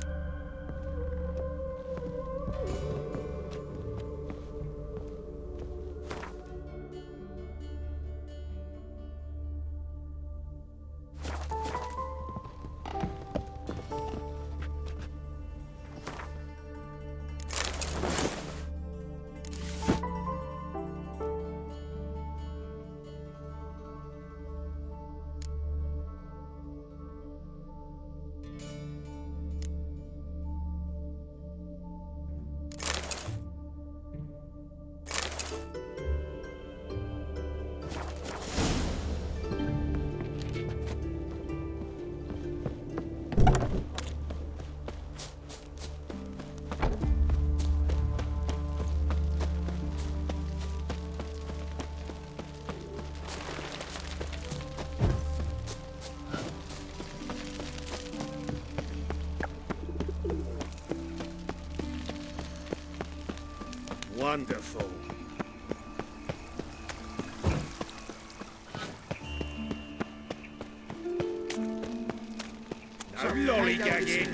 L: Wonderful. No lollygagging.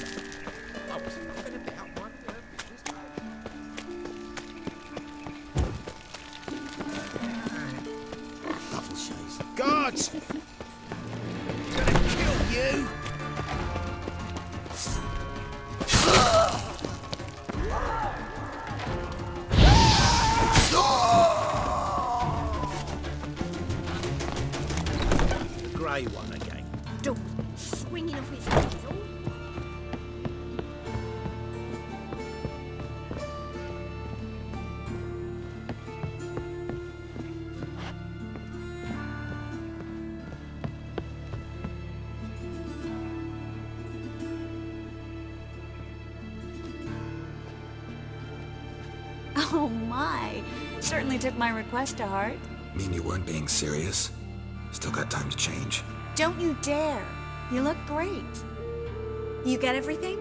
L: Guards! Gonna kill you! The grey one again.
H: Don't swinging off his head, is all.
R: my. Certainly took my request to heart.
F: Mean you weren't being serious? Still got time to change.
R: Don't you dare. You look great. You get everything?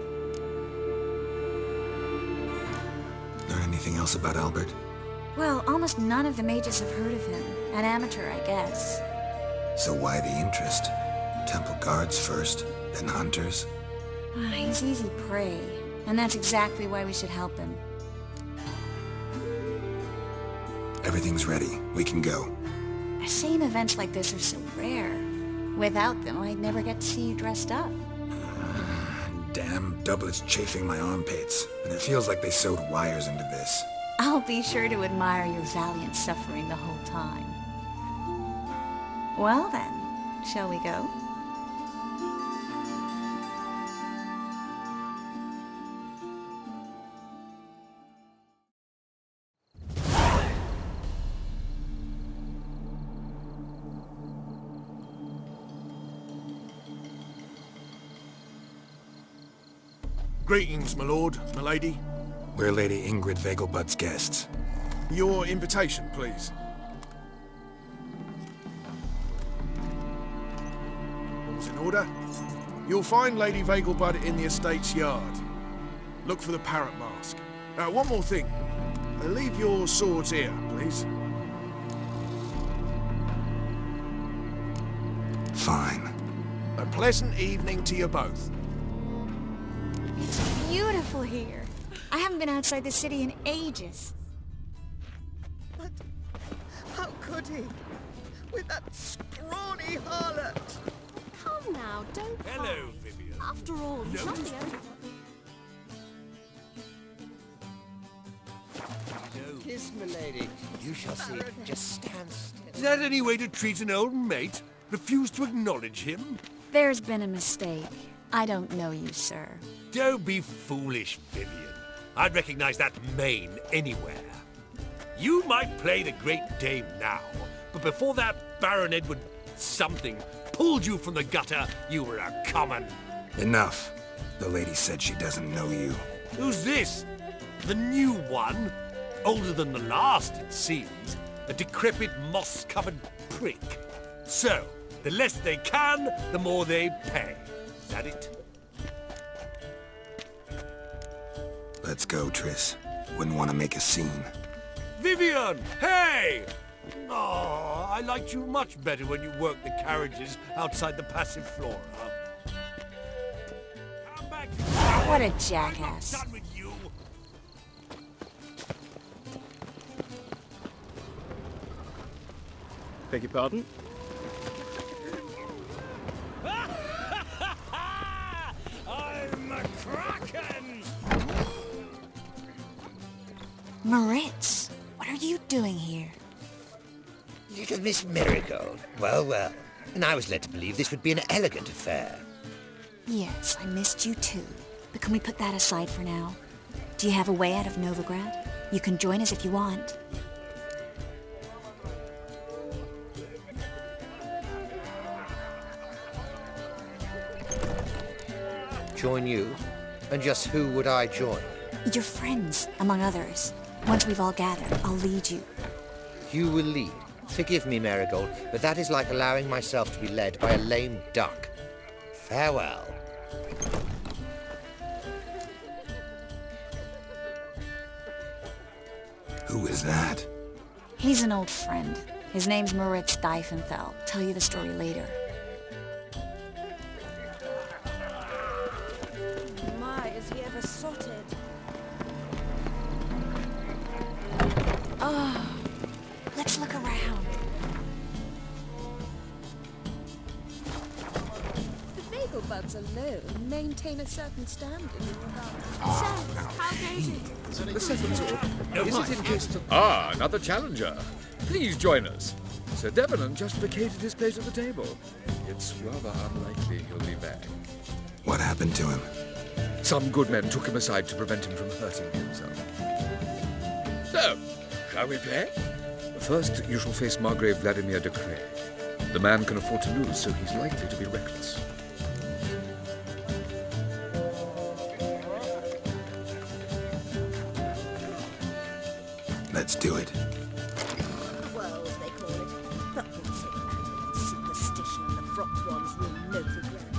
F: Learn anything else about Albert?
R: Well, almost none of the mages have heard of him. An amateur, I guess.
F: So why the interest? Temple guards first, then hunters?
R: He's easy prey, and that's exactly why we should help him.
F: Everything's ready. We can go.
R: A shame events like this are so rare. Without them, I'd never get to see you dressed up.
F: Damn doublets chafing my armpits, and it feels like they sewed wires into this.
R: I'll be sure to admire your valiant suffering the whole time. Well then, shall we go?
B: Greetings, my lord, my lady.
F: We're Lady Ingrid Vegelbud's guests.
B: Your invitation, please. All's in order. You'll find Lady Vegelbud in the estate's yard. Look for the parrot mask. One more thing. Leave your swords here, please.
F: Fine.
B: A pleasant evening to you both.
R: It's beautiful here. I haven't been outside the city in ages.
S: But how could he? With that scrawny harlot?
J: Come now, don't
Q: Hello,
J: cry.
Q: Vivian.
J: After all, he's not the only...
L: Kiss, milady. You shall see. Just stand still.
Q: Is that any way to treat an old mate? Refuse to acknowledge him?
R: There's been a mistake. I don't know you, sir.
Q: Don't be foolish, Vivian. I'd recognize that mane anywhere. You might play the Great Dame now, but before that Baron Edward something pulled you from the gutter, you were a common.
F: Enough. The lady said she doesn't know you.
Q: Who's this? The new one? Older than the last, it seems. A decrepit, moss-covered prick. So, the less they can, the more they pay. Is that it?
F: Let's go, Triss. Wouldn't want to make a scene.
Q: Vivian! Hey! Oh, I liked you much better when you worked the carriages outside the passive flora. Come back.
R: What a jackass.
Q: I'm not done with you.
T: Beg your pardon?
Q: I'm a Kraken!
R: Moritz, what are you doing here?
L: Little Miss Marigold. Well, well. And I was led to believe this would be an elegant affair.
R: Yes, I missed you too. But can we put that aside for now? Do you have a way out of Novigrad? You can join us if you want.
L: Join you? And just who would I join?
R: Your friends, among others. Once we've all gathered, I'll lead you.
L: You will lead. Forgive me, Marigold, but that is like allowing myself to be led by a lame duck. Farewell.
F: Who is that?
R: He's an old friend. His name's Moritz Diefenfeld. Tell you the story later.
I: My, is he ever sotted?
R: Oh, let's look around.
O: The Vegelbuds alone maintain a certain standing in your garden.
J: How goes it?
D: The second talk.
P: No
D: Is
P: mind.
D: it in case to... Ah, another challenger. Please join us. Sir Devenant just vacated his place at the table. It's rather unlikely he'll be back.
F: What happened to him?
D: Some good men took him aside to prevent him from hurting himself. So, shall we play? First, you shall face Margrave Vladimir de Cray. The man can afford to lose, so he's likely to be reckless.
F: Let's do it.
I: World, they call it. But what's it matter when superstition and the frocked ones rule local ground?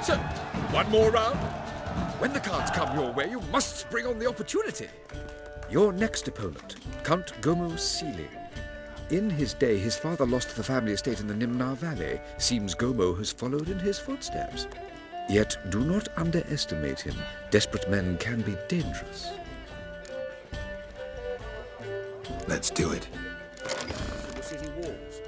D: So, one more round? When the cards come your way, you must spring on the opportunity. Your next opponent, Count Gomo Sealing. In his day, his father lost the family estate in the Nimnar Valley. Seems Gomo has followed in his footsteps. Yet, do not underestimate him. Desperate men can be dangerous.
F: Let's do it.
L: The city walls.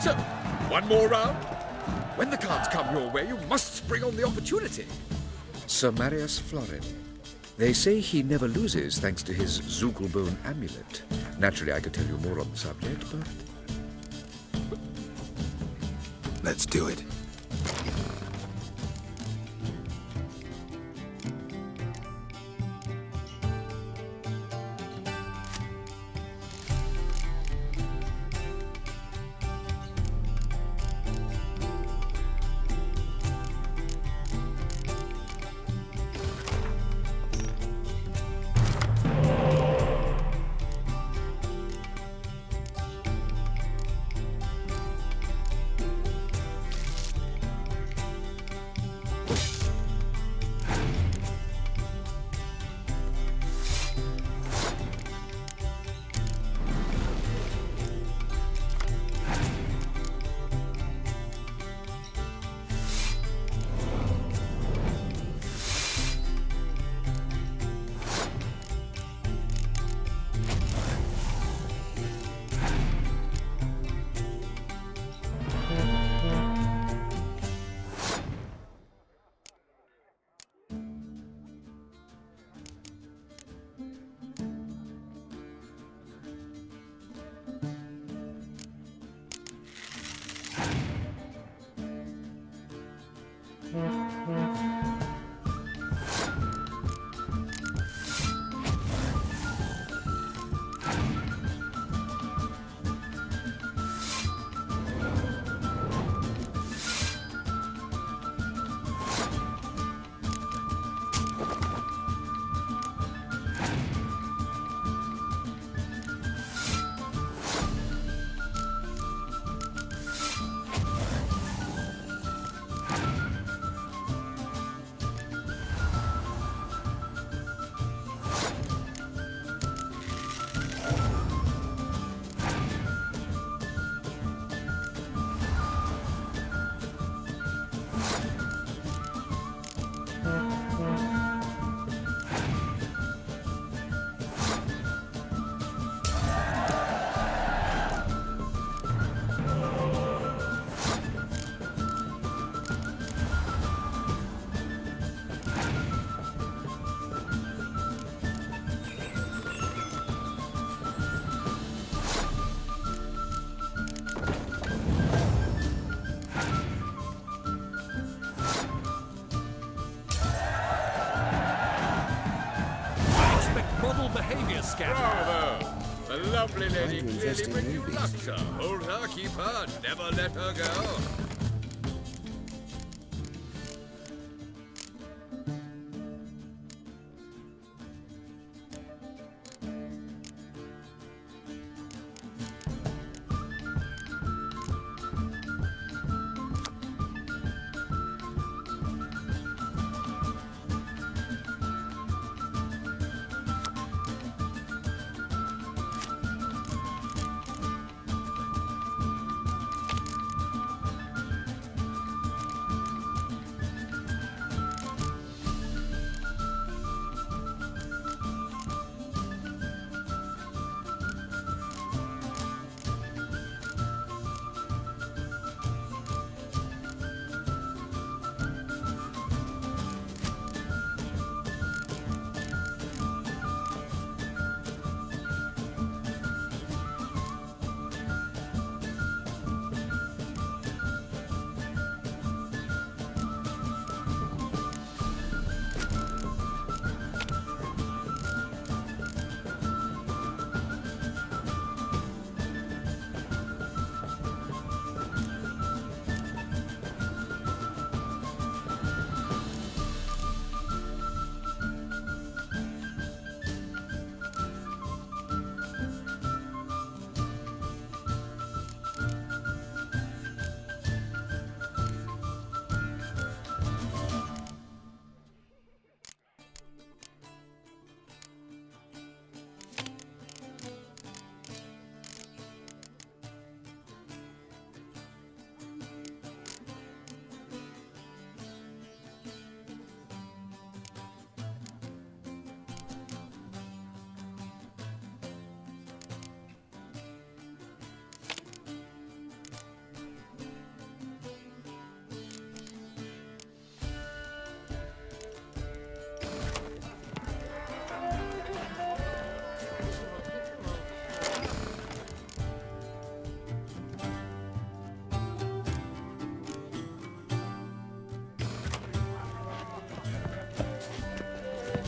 D: So, one more round? When the cards come your way, you must spring on the opportunity. Sir Marius Florin. They say he never loses thanks to his Zugelbone amulet. Naturally, I could tell you more on the subject, but...
F: Let's do it.
D: Bravo! The lovely lady clearly brings you luck, sir. Hold her, keep her, never let her go.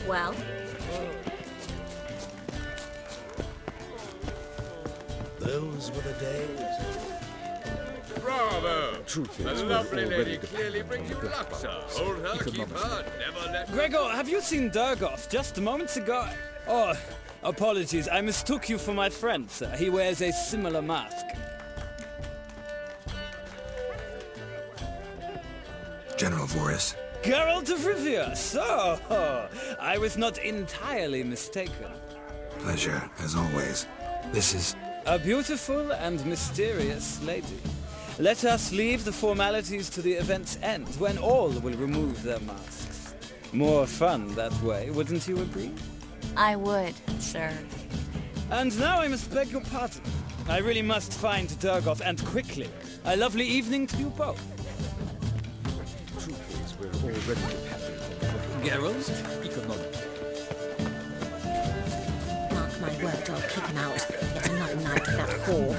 R: Well?
E: Those were the days.
D: Bravo!
T: Truth
D: The
T: is, we're
D: lovely lady
T: already
D: clearly brings you luck, sir. Hold her, keep her, never let...
U: Gregor, have you seen Durgoff just moments ago? Oh, apologies. I mistook you for my friend, sir. He wears a similar mask.
F: General Voris.
U: Geralt of Rivia, so I was not entirely mistaken.
F: Pleasure, as always. This is...
U: A beautiful and mysterious lady. Let us leave the formalities to the event's end, when all will remove their masks. More fun that way, wouldn't you agree?
R: I would, sir.
U: And now I must beg your pardon. I really must find Durgoff, and quickly. A lovely evening to you both.
D: Truth is, we're already dependent on
U: Geralt, economic.
H: Mark my words, I'll kick him out. Yet another night with that whore.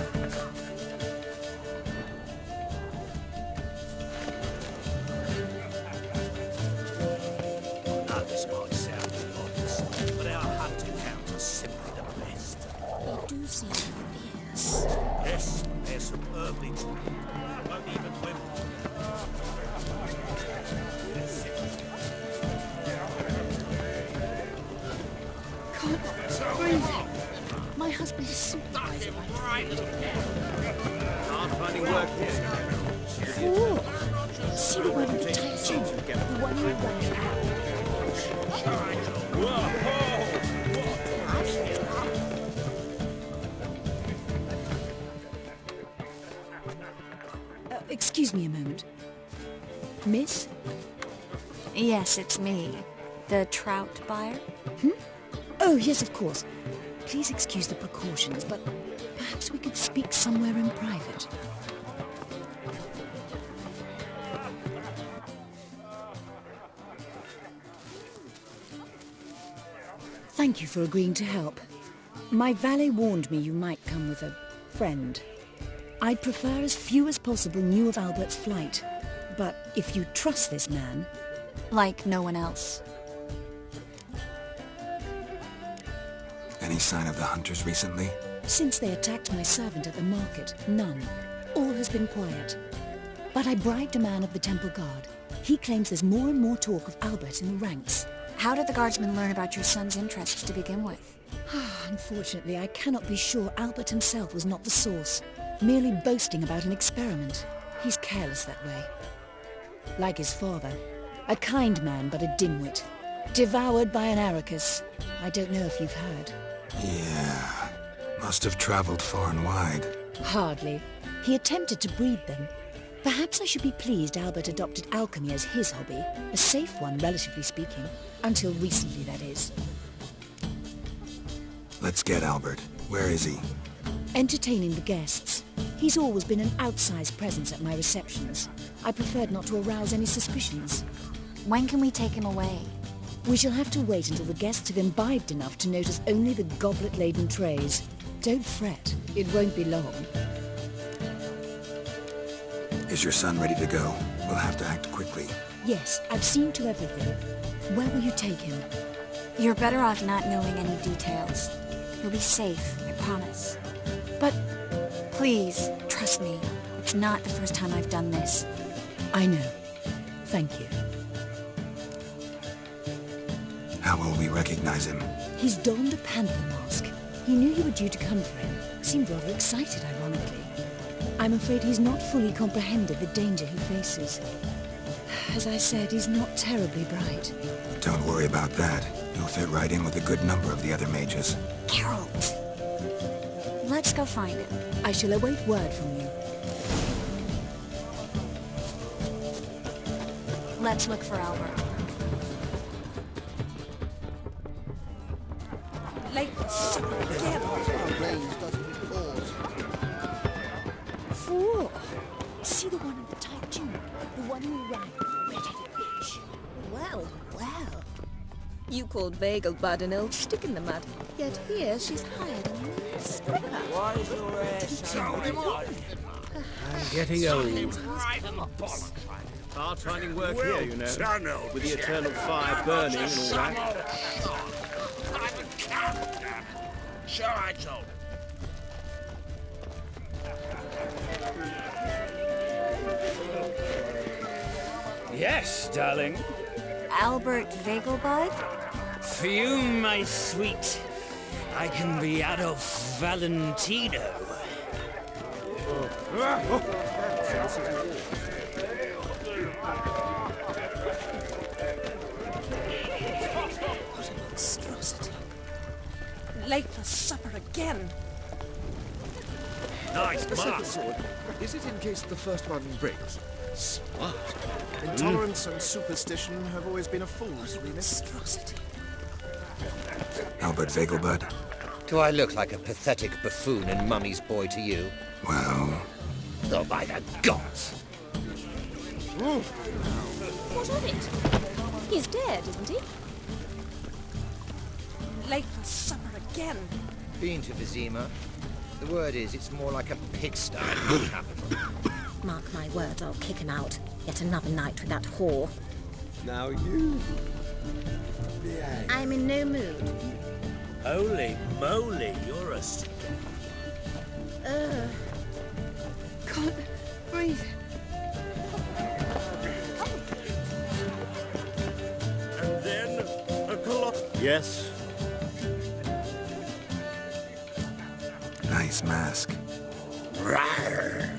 L: Others might sound modest, but our hunting hounds are simply the best.
H: They do seem fierce.
L: Yes, they're superbly trained. Won't even whimper.
H: Can't breathe. My husband is supervisor.
L: Can't find any work here.
H: Fool! See the one with the tight suit? The one who ran
I: Excuse me a moment. Miss?
R: Yes, it's me. The trout buyer?
I: Oh, yes, of course. Please excuse the precautions, but perhaps we could speak somewhere in private. Thank you for agreeing to help. My valet warned me you might come with a friend. I'd prefer as few as possible knew of Albert's flight. But if you trust this man...
R: Like no one else.
F: Any sign of the hunters recently?
I: Since they attacked my servant at the market, none. All has been quiet. But I bribed a man of the Temple Guard. He claims there's more and more talk of Albert in the ranks.
R: How did the guardsmen learn about your son's interests to begin with?
I: Unfortunately, I cannot be sure Albert himself was not the source, merely boasting about an experiment. He's careless that way. Like his father. A kind man, but a dimwit. Devoured by an Arrakis. I don't know if you've heard.
F: Yeah. Must have traveled far and wide.
I: Hardly. He attempted to breed them. Perhaps I should be pleased Albert adopted alchemy as his hobby. A safe one, relatively speaking. Until recently, that is.
F: Let's get Albert. Where is he?
I: Entertaining the guests. He's always been an outsized presence at my receptions. I preferred not to arouse any suspicions.
R: When can we take him away?
I: We shall have to wait until the guests have imbibed enough to notice only the goblet-laden trays. Don't fret. It won't be long.
F: Is your son ready to go? We'll have to act quickly.
I: Yes, I've seen to everything. Where will you take him?
R: You're better off not knowing any details. He'll be safe, I promise.
I: But...
R: Please, trust me. It's not the first time I've done this.
I: I know. Thank you.
F: How will we recognize him?
I: He's donned a panther mask. He knew you were due to come for him. Seemed rather excited, ironically. I'm afraid he's not fully comprehended the danger he faces. As I said, he's not terribly bright.
F: Don't worry about that. He'll fit right in with a good number of the other mages.
R: Geralt! Let's go find him.
I: I shall await word from you.
R: Let's look for Albert.
I: Fool! See the one in the tight tunic? The one who ran, red-headed bitch.
S: Well, well. You called Bagelbud an old stick in the mud, yet here she's hired a mean stripper.
L: Why is your ass
E: I'm getting old.
T: Hard finding work
E: Well
T: here, you know.
E: done, old
T: With the
E: chap.
T: eternal fire burning and all that.
E: I'm a cat, damn it. So I told him.
U: Yes, darling.
R: Albert Vegelbud?
U: For you, my sweet, I can be Adolf Valentino.
O: What a monstrosity. Late for supper again.
P: Nice
D: The
P: mark.
D: second sword, is it in case the first one breaks? Smart. Intolerance and superstition have always been a fool's remit.
F: Albert Vegelbud?
V: Do I look like a pathetic buffoon and Mummy's boy to you?
F: Well...
V: Oh, by the gods!
H: What of it? He's dead, isn't he?
O: Late for supper again.
V: Been to Vizima. The word is, it's more like a pigsty than the capital.
H: Mark my words, I'll kick him out. Yet another night with that whore.
T: Now you...
H: I'm in no mood.
L: Holy moly, you're a...
R: Can't breathe.
P: And then a coloc...
T: Yes.
F: Nice mask.
V: Rawr.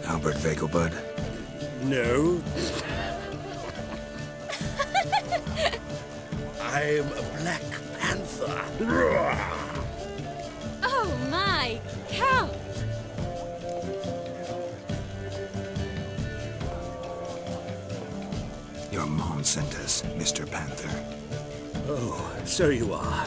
F: Albert Vegelbud?
P: No. I'm a Black Panther.
J: Oh my cow!
F: Your mom sent us, Mr. Panther.
P: Oh, so you are.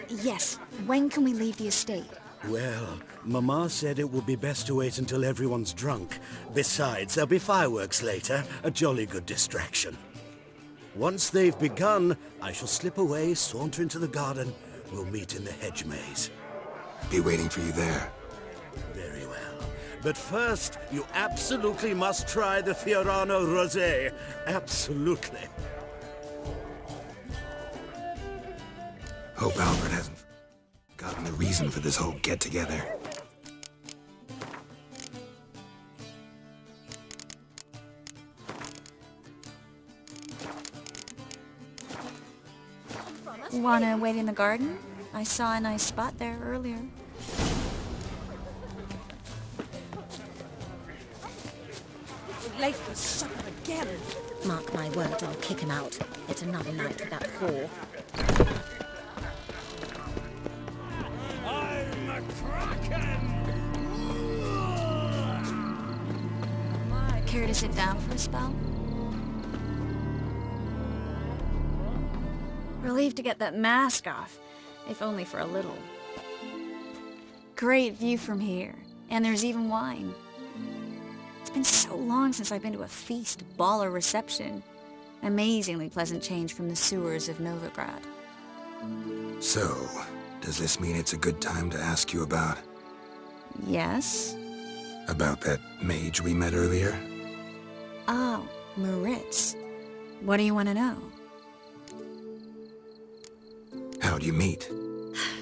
R: Yes. When can we leave the estate?
W: Well, Mama said it would be best to wait until everyone's drunk. Besides, there'll be fireworks later, a jolly good distraction. Once they've begun, I shall slip away, saunter into the garden. We'll meet in the hedge maze.
F: Be waiting for you there.
W: Very well. But first, you absolutely must try the Fiorano Rosé. Absolutely.
F: Hope Albert hasn't gotten the reason for this whole get-together.
R: Wanna wait in the garden? I saw a nice spot there earlier.
O: Late for supper again.
H: Mark my words, I'll kick him out. Yet another night with that whore.
L: I'm a kraken!
R: Care to sit down for a spell? Relieved to get that mask off, if only for a little. Great view from here, and there's even wine. It's been so long since I've been to a feast, ball, or reception. Amazingly pleasant change from the sewers of Novigrad.
F: So, does this mean it's a good time to ask you about...
R: Yes?
F: about that mage we met earlier?
R: Oh, Maritz. What do you want to know?
F: How'd you meet?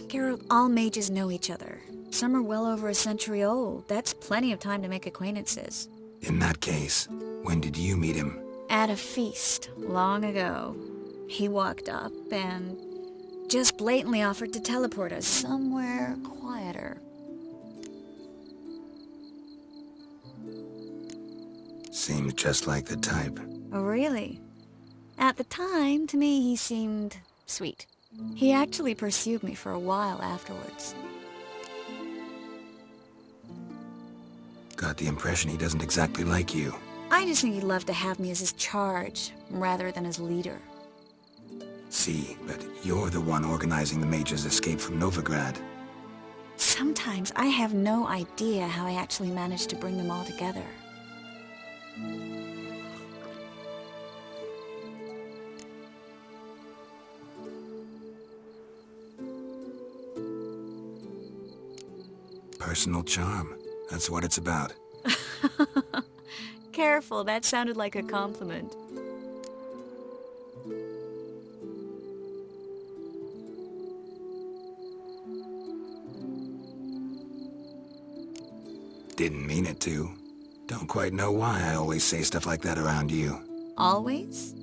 R: Geralt, all mages know each other. Some are well over a century old. That's plenty of time to make acquaintances.
F: In that case, when did you meet him?
R: At a feast, long ago. He walked up and just blatantly offered to teleport us somewhere quieter.
F: Seemed just like the type.
R: Oh, really? At the time, to me, he seemed sweet. He actually pursued me for a while afterwards.
F: Got the impression he doesn't exactly like you.
R: I just think he'd love to have me as his charge, rather than his leader.
F: See, but you're the one organizing the mage's escape from Novigrad.
R: Sometimes I have no idea how I actually managed to bring them all together.
F: Personal charm. That's what it's about.
R: Careful, that sounded like a compliment.
F: Didn't mean it to. Don't quite know why I always say stuff like that around you.
R: Always?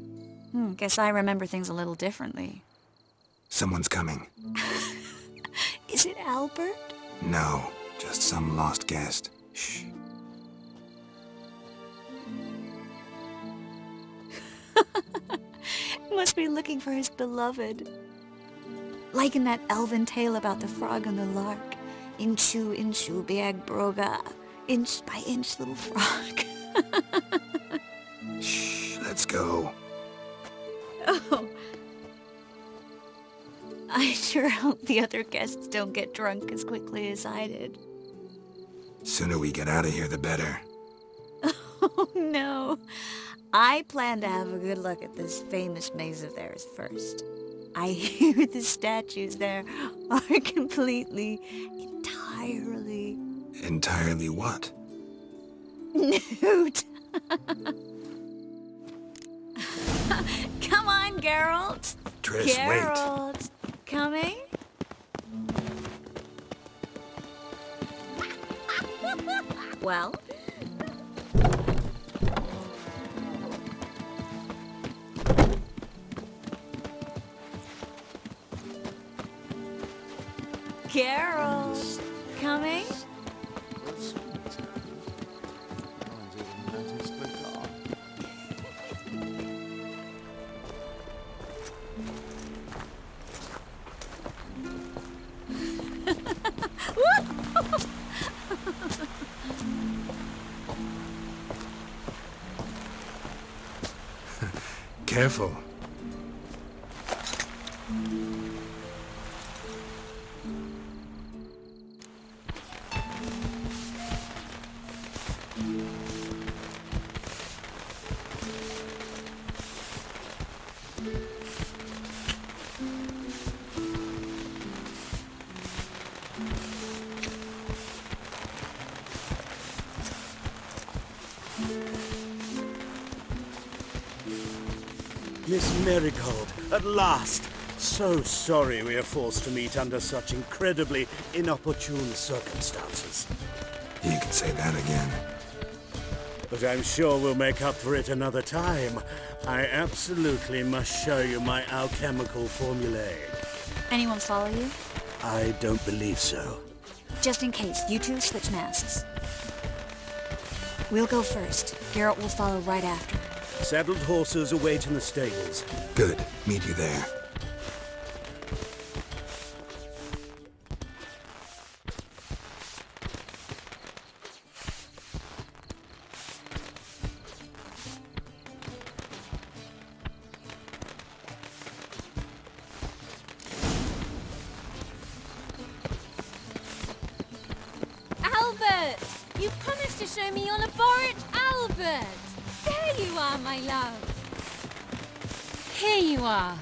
R: Guess I remember things a little differently.
F: Someone's coming.
R: Is it Albert?
F: No, just some lost guest. Shh.
R: Must be looking for his beloved. Like in that elven tale about the frog and the lark. Inchu, inchu, biag broga. Inch by inch, little frog.
F: Shh, let's go.
R: Oh. I sure hope the other guests don't get drunk as quickly as I did.
F: Sooner we get out of here, the better.
R: Oh, no. I plan to have a good look at this famous maze of theirs first. I hear the statues there are completely, entirely...
F: Entirely what?
R: Nude. Come on, Geralt.
F: Trish,
R: Geralt. Coming? Well? Geralt. Coming?
F: Careful.
W: Miss Marigold, at last! So sorry we are forced to meet under such incredibly inopportune circumstances.
F: You can say that again.
W: But I'm sure we'll make up for it another time. I absolutely must show you my alchemical formulae.
R: Anyone follow you?
W: I don't believe so.
R: Just in case, you two switch masks. We'll go first. Geralt will follow right after.
W: Saddled horses await in the stables.
F: Good. Meet you there.
J: Albert! You promised to show me your laboratory, Albert! There you are, my love. Here you are.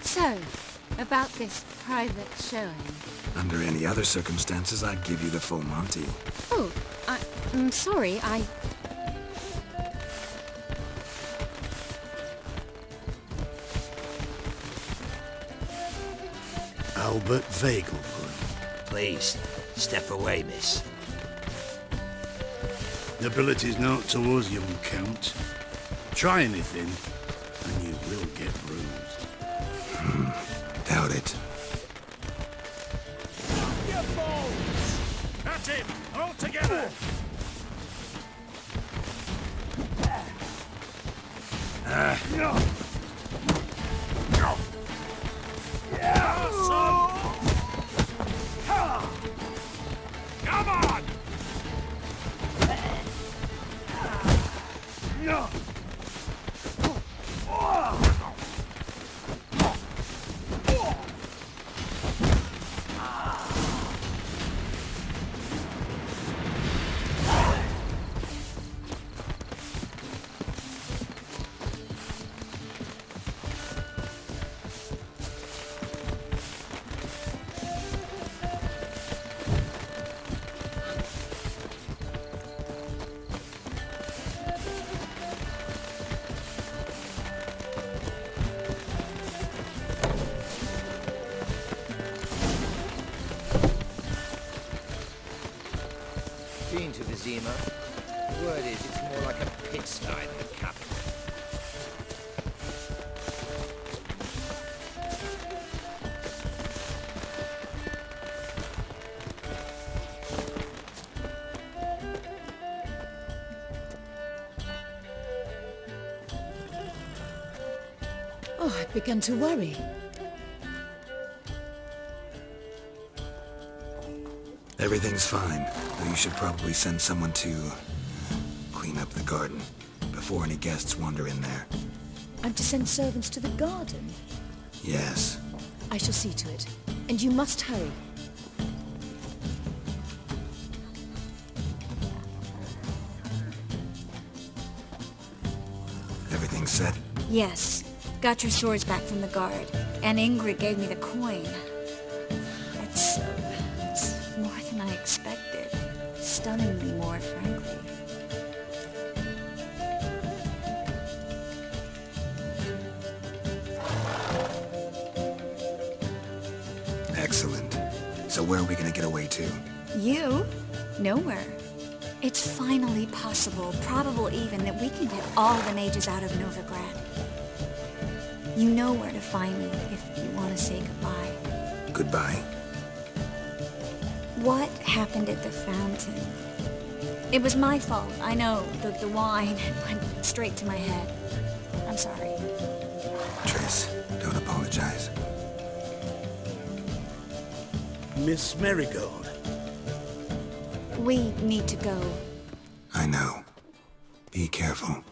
J: So, about this private showing.
F: Under any other circumstances, I'd give you the full Monty.
J: Oh, I'm sorry,
W: Albert Vagelbund.
L: Please, step away, miss.
A: Nobility's not towards young Count. Try anything, and you will get bruised.
F: Doubt it.
E: Your balls! At him! All together! Come on!
V: Been to Vizima. The word is, it's more like a pigsty than a capital.
K: Oh, I've begun to worry.
F: Everything's fine, though you should probably send someone to clean up the garden before any guests wander in there.
K: I'm to send servants to the garden?
F: Yes.
K: I shall see to it. And you must hurry.
F: Everything's set?
R: Yes. Got your swords back from the guard. And Ingrid gave me the coin. It's more than I expected. Stunningly more, frankly.
F: Excellent. So where are we gonna get away to?
R: You? Nowhere. It's finally possible, probable even, that we can get all the mages out of Novigrad. You know where to find me if you want to say goodbye.
F: Goodbye?
R: What happened at the fountain? It was my fault, I know. The wine went straight to my head. I'm sorry.
F: Triss, don't apologize.
W: Miss Marigold.
R: We need to go.
F: I know. Be careful.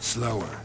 F: Slower.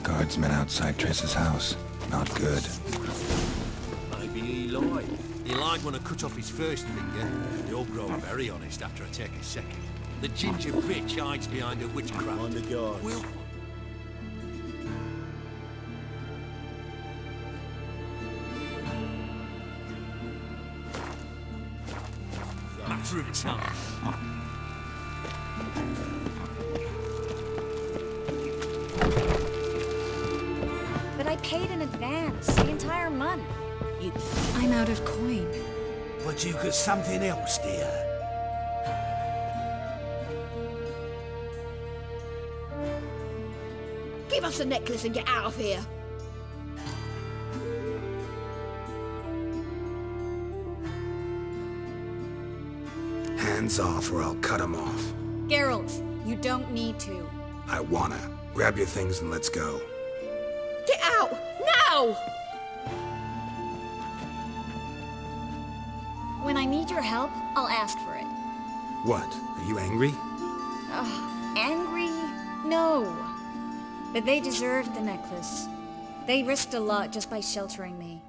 F: Guardsmen outside Triss's house. Not good.
B: Maybe he lied. He lied when I cut off his first finger. They all grow very honest after I take a second. The ginger bitch hides behind her witchcraft.
W: On the guards.
B: We'll... Matter of time.
R: But I paid in advance, the entire month.
K: I'm out of coin.
E: But you got something else, dear.
O: Give us the necklace and get out of here.
F: Hands off or I'll cut them off.
R: Geralt, you don't need to.
F: I wanna. Grab your things and let's go.
O: Get out! Now!
R: When I need your help, I'll ask for it.
F: What? Are you angry?
R: Angry? No. But they deserved the necklace. They risked a lot just by sheltering me.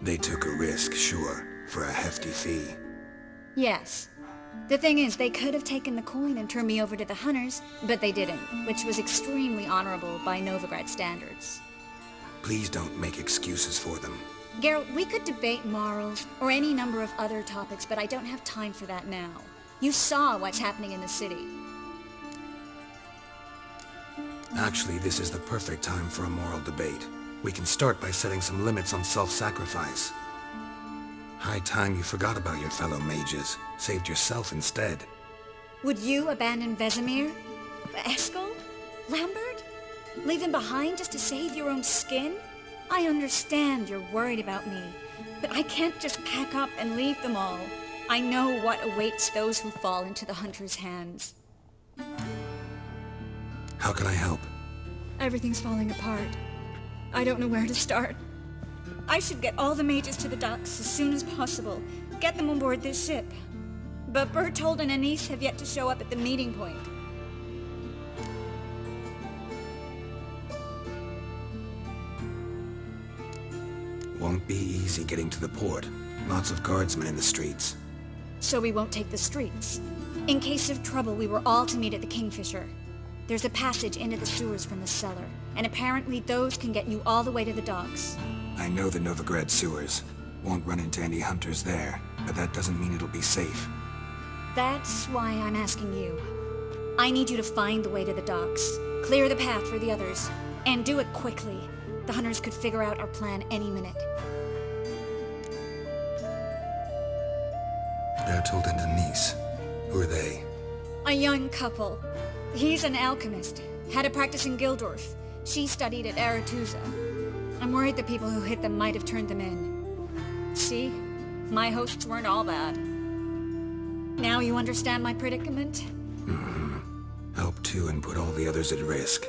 F: They took a risk, sure, for a hefty fee.
R: Yes. The thing is, they could have taken the coin and turned me over to the hunters, but they didn't, which was extremely honorable by Novigrad standards.
F: Please don't make excuses for them.
R: Geralt, we could debate morals, or any number of other topics, but I don't have time for that now. You saw what's happening in the city.
F: Actually, this is the perfect time for a moral debate. We can start by setting some limits on self-sacrifice. High time you forgot about your fellow mages, saved yourself instead.
R: Would you abandon Vesemir? Eskel? Lambert? Leave them behind just to save your own skin? I understand you're worried about me, but I can't just pack up and leave them all. I know what awaits those who fall into the hunter's hands.
F: How can I help?
R: Everything's falling apart. I don't know where to start. I should get all the mages to the docks as soon as possible. Get them on board this ship. But Bertold and Anise have yet to show up at the meeting point.
F: Won't be easy getting to the port. Lots of guardsmen in the streets.
R: So we won't take the streets. In case of trouble, we were all to meet at the Kingfisher. There's a passage into the sewers from the cellar, and apparently those can get you all the way to the docks.
F: I know the Novigrad sewers. Won't run into any hunters there, but that doesn't mean it'll be safe.
R: That's why I'm asking you. I need you to find the way to the docks, clear the path for the others, and do it quickly. The hunters could figure out our plan any minute.
F: Bertold and Anise. Who are they?
R: A young couple. He's an alchemist. Had a practice in Gildorf. She studied at Aretusa. I'm worried the people who hit them might have turned them in. See? My hosts weren't all bad. Now you understand my predicament?
F: Help two and put all the others at risk.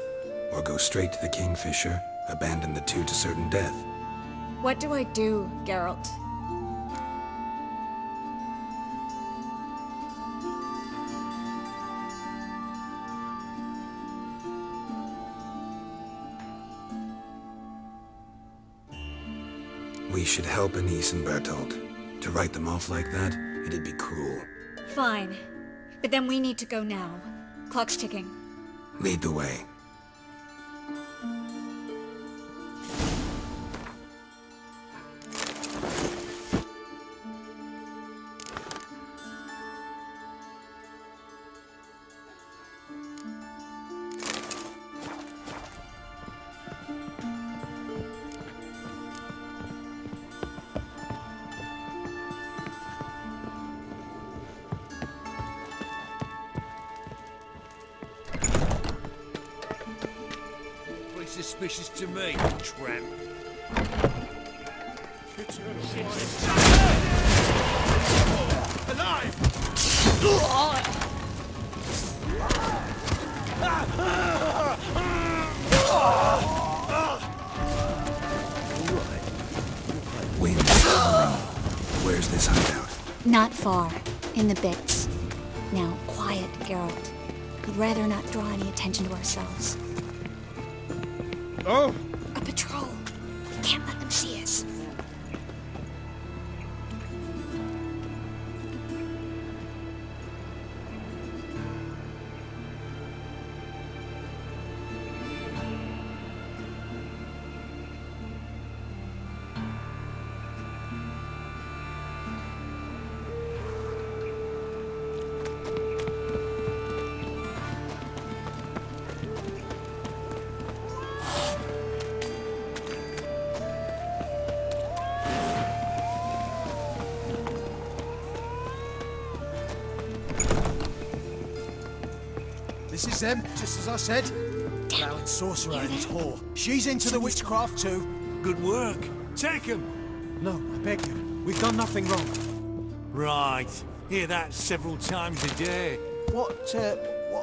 F: Or go straight to the Kingfisher, abandon the two to certain death.
R: What do I do, Geralt?
F: We should help Anise and Bertold. To write them off like that, it'd be cruel.
R: Fine. But then we need to go now. Clock's ticking.
F: Lead the way.
B: Suspicious to me, tramp. Alive!
F: Wind. Where's this hideout?
R: Not far. In the bits. Now, quiet, Geralt. We'd rather not draw any attention to ourselves.
C: Oh!
R: A patrol. We can't let them see us.
L: This is them, just as I said. Allowing sorcerer and his whore. She's into the witchcraft too.
B: Good work. Take him.
L: No, I beg you. We've done nothing wrong.
B: Right. Hear that several times a day.
L: What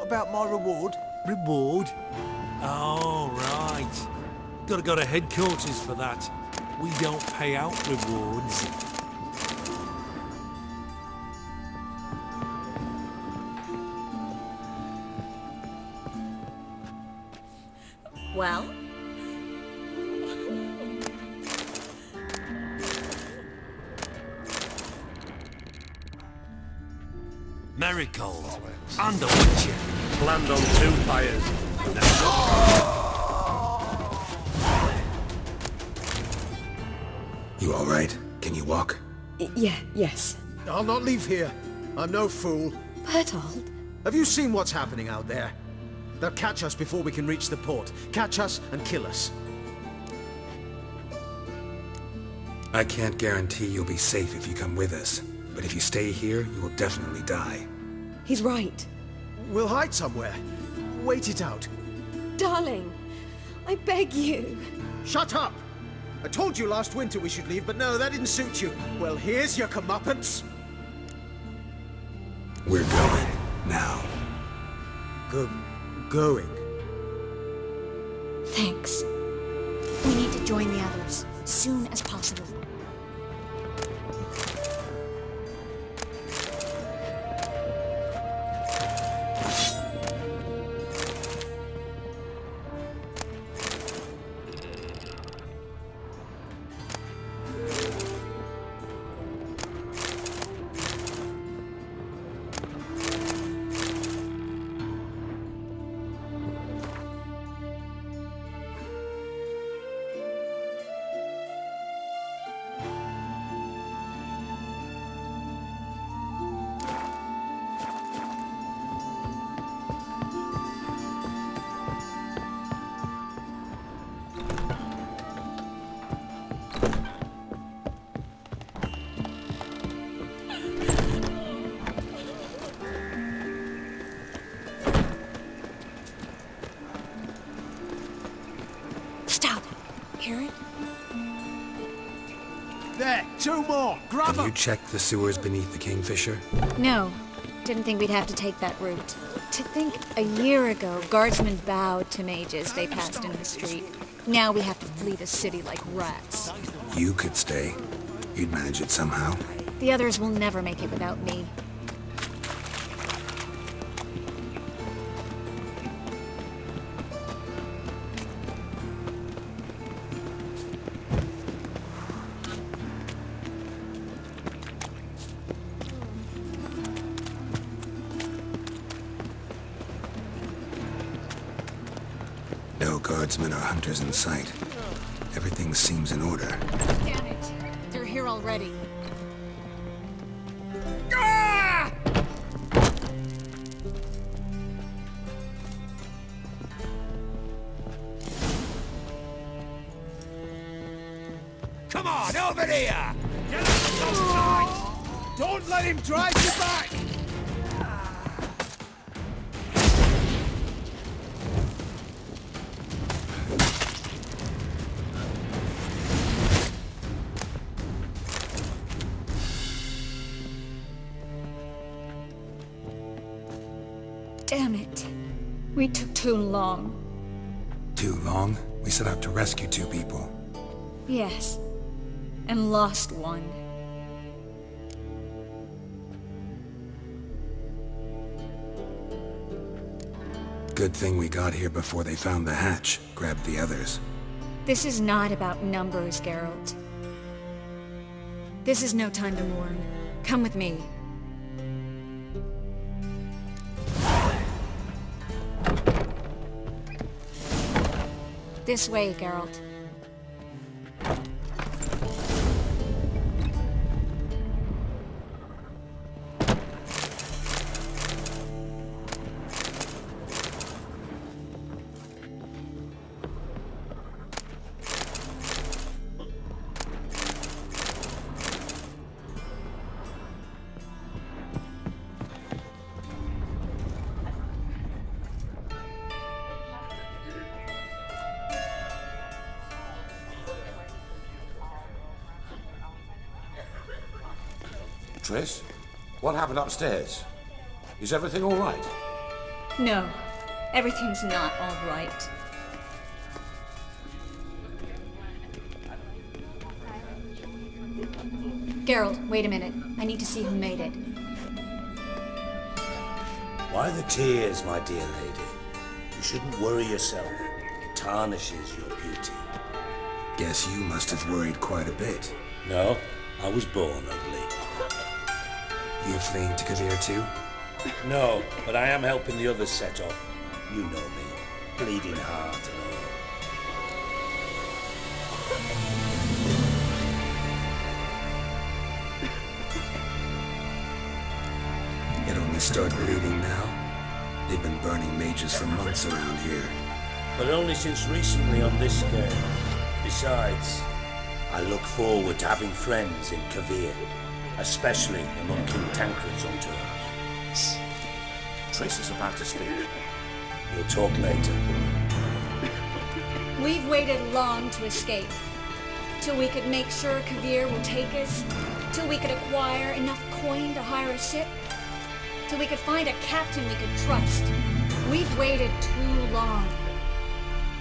L: about my reward?
B: Reward? Oh, right. Gotta go to headquarters for that. We don't pay out rewards.
H: Well?
B: Marigold. And a witcher.
A: Land on 2 fires.
F: You all right? Can you walk?
I: Yes.
L: I'll not leave here. I'm no fool.
I: Bertold?
L: Have you seen what's happening out there? They'll catch us before we can reach the port. Catch us and kill us.
F: I can't guarantee you'll be safe if you come with us. But if you stay here, you will definitely die.
I: He's right.
L: We'll hide somewhere. Wait it out.
I: Darling, I beg you.
L: Shut up! I told you last winter we should leave, but no, that didn't suit you. Well, here's your comeuppance.
F: We're going. Now.
L: Going?
R: Thanks. We need to join the others, as soon as possible. Stop. Hear it?
L: There, 2 more. Grab
F: Have
L: them.
F: you checked the sewers beneath the Kingfisher?
R: No. Didn't think we'd have to take that route. To think a year ago, guardsmen bowed to mages they passed in the street. Now we have to flee the city like rats.
F: You could stay. You'd manage it somehow.
R: The others will never make it without me.
F: No guardsmen or hunters in sight. Everything seems in order.
R: Damn it! They're here already.
L: Come on, over here! Get up those knives! Don't let him drive you back!
R: Damn it. We took too long.
F: Too long? We set out to rescue 2 people.
R: Yes. And lost one.
F: Good thing we got here before they found the hatch, grabbed the others.
R: This is not about numbers, Geralt. This is no time to mourn. Come with me. This way, Geralt.
G: Triss, what happened upstairs? Is everything all right?
R: No, everything's not all right. Geralt, wait a minute. I need to see who made it.
A: Why the tears, my dear lady? You shouldn't worry yourself. It tarnishes your beauty.
F: Guess you must have worried quite a bit.
A: No, I was born ugly.
F: You fleeing to Kavir too?
A: No, but I am helping the others set off. You know me. Bleeding heart and all.
F: It only started bleeding now. They've been burning mages for months around here.
A: But only since recently on this scale. Besides, I look forward to having friends in Kavir, especially among King Tancred's entourage.
G: Triss is about to speak.
A: We'll talk later.
R: We've waited long to escape. Till we could make sure Kavir will take us. Till we could acquire enough coin to hire a ship. Till we could find a captain we could trust. We've waited too long.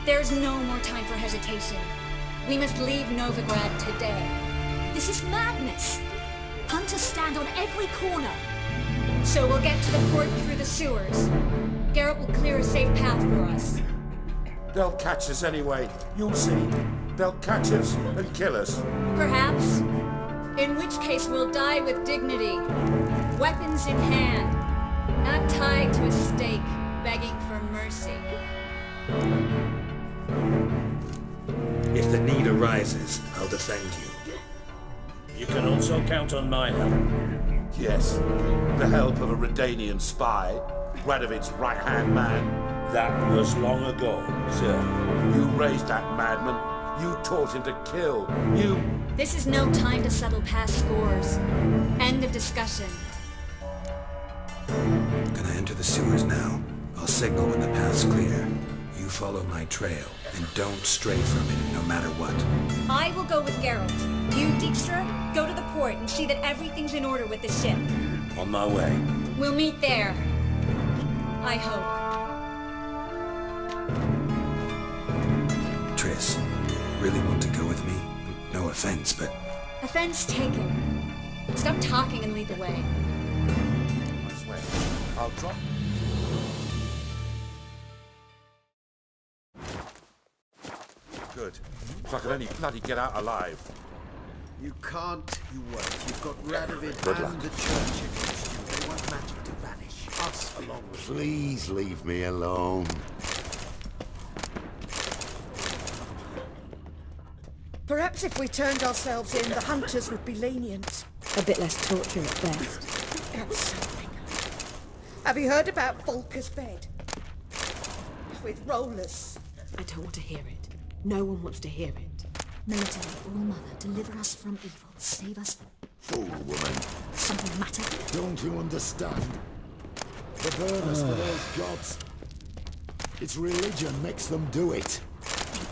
R: There's no more time for hesitation. We must leave Novigrad today. This is madness. Hunters stand on every corner. So we'll get to the port through the sewers. Geralt will clear a safe path for us.
G: They'll catch us anyway. You'll see. They'll catch us and kill us.
R: Perhaps. In which case we'll die with dignity. Weapons in hand. Not tied to a stake, begging for mercy.
A: If the need arises, I'll defend you. You can also count on my help.
G: Yes, the help of a Redanian spy, Radovid's right-hand man.
A: That was long ago, sir.
G: You raised that madman. You taught him to kill. You...
R: This is no time to settle past scores. End of discussion.
F: Gonna enter the sewers now. I'll signal when the path's clear. You follow my trail, and don't stray from it, no matter what.
R: I will go with Geralt. You, Dijkstra, go to the port and see that everything's in order with the ship.
A: On my way.
R: We'll meet there. I hope.
F: Triss, really want to go with me? No offense, but...
R: Offense taken. Stop talking and lead the way.
G: I swear, I'll drop... Good. If I could only bloody get out alive.
W: You can't, you won't. You've got Radovid
G: Good
W: and
G: luck.
W: the church against you. They want magic to vanish. Us along with you.
C: Please leave me alone.
I: Perhaps if we turned ourselves in, the hunters would be lenient.
K: A bit less torture at best.
I: That's something. Have you heard about Volker's bed? With rollers.
K: I don't want to hear it. No one wants to hear it.
H: Military, All Mother, deliver us from evil. Save us.
C: Fool woman.
H: Something matter?
E: Don't you understand? They burn us for those gods. It's religion makes them do it.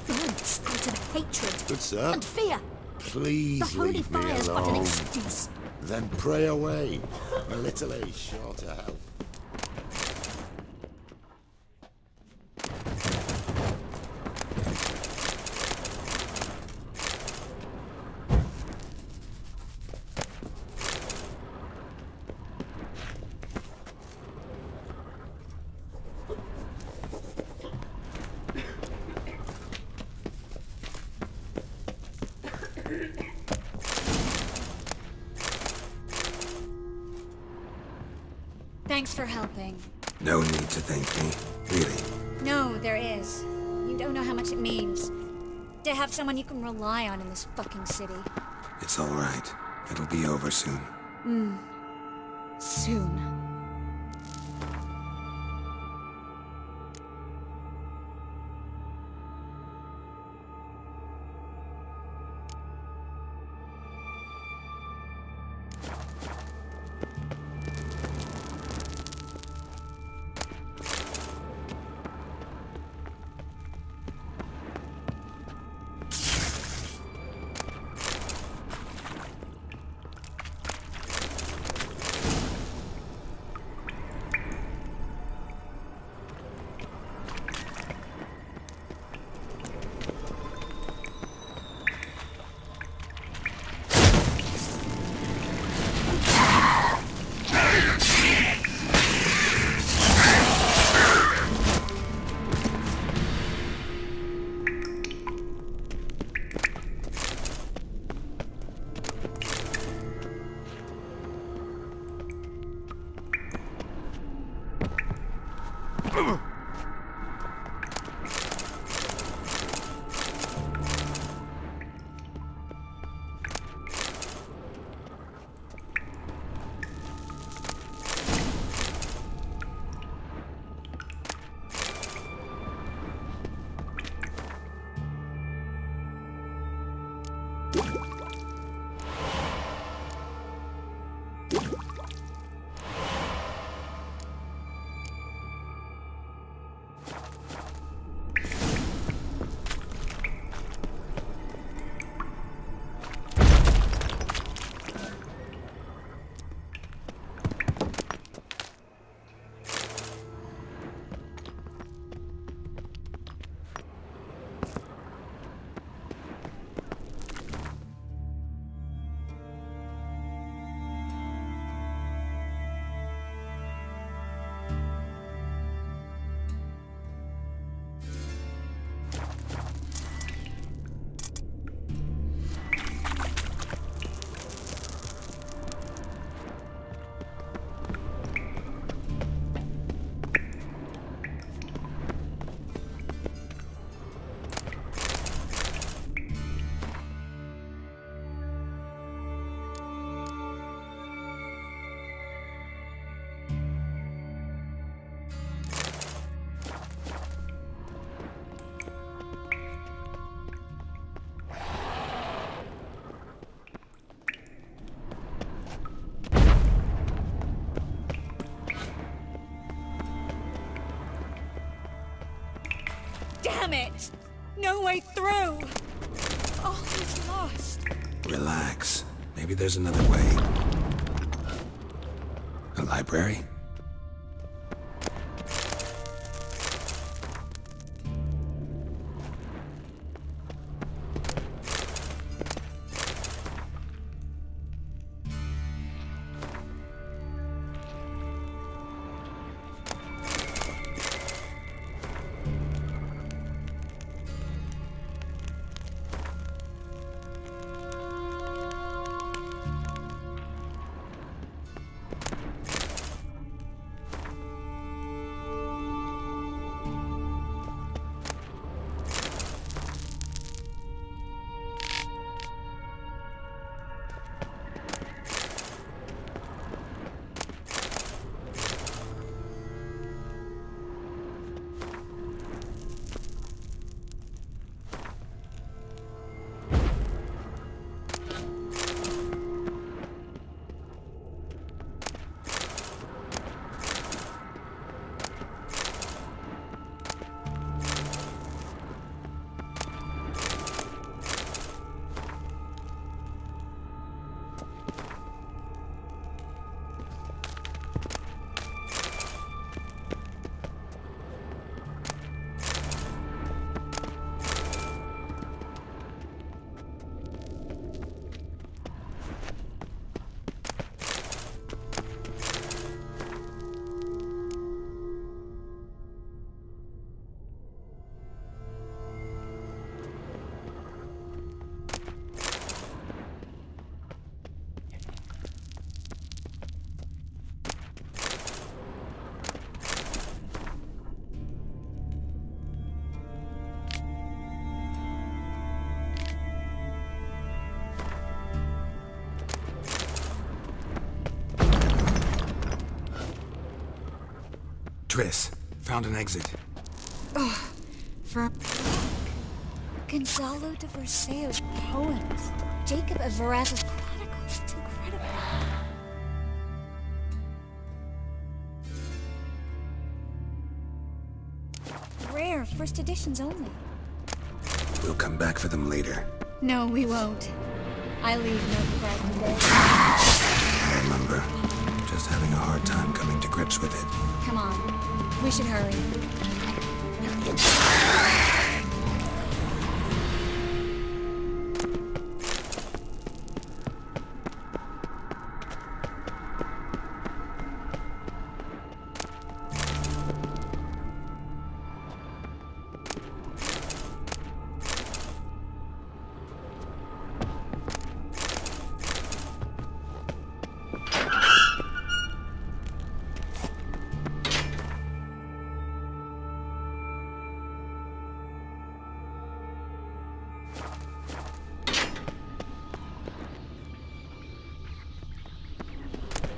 H: They burn us out of hatred.
C: Good sir.
H: And fear.
C: Please
H: The holy
C: leave me
H: fire's but an
C: alone.
H: excuse.
E: Then pray away. A little is sure to help.
R: Thanks for helping.
F: No need to thank me, really.
R: No, there is. You don't know how much it means. To have someone you can rely on in this fucking city.
F: It's all right. It'll be over soon.
R: Soon. Damn it! No way through! Oh, it's lost.
F: Relax. Maybe there's another way. A library? Triss, found an exit.
R: Oh, for Gonzalo de Verseo's poems. Jacob of Verraz's chronicles. It's incredible. Rare, first editions only.
F: We'll come back for them later.
R: No, we won't. I leave no regret today.
F: I remember. Just having a hard time coming to grips with it.
R: Come on. We should hurry.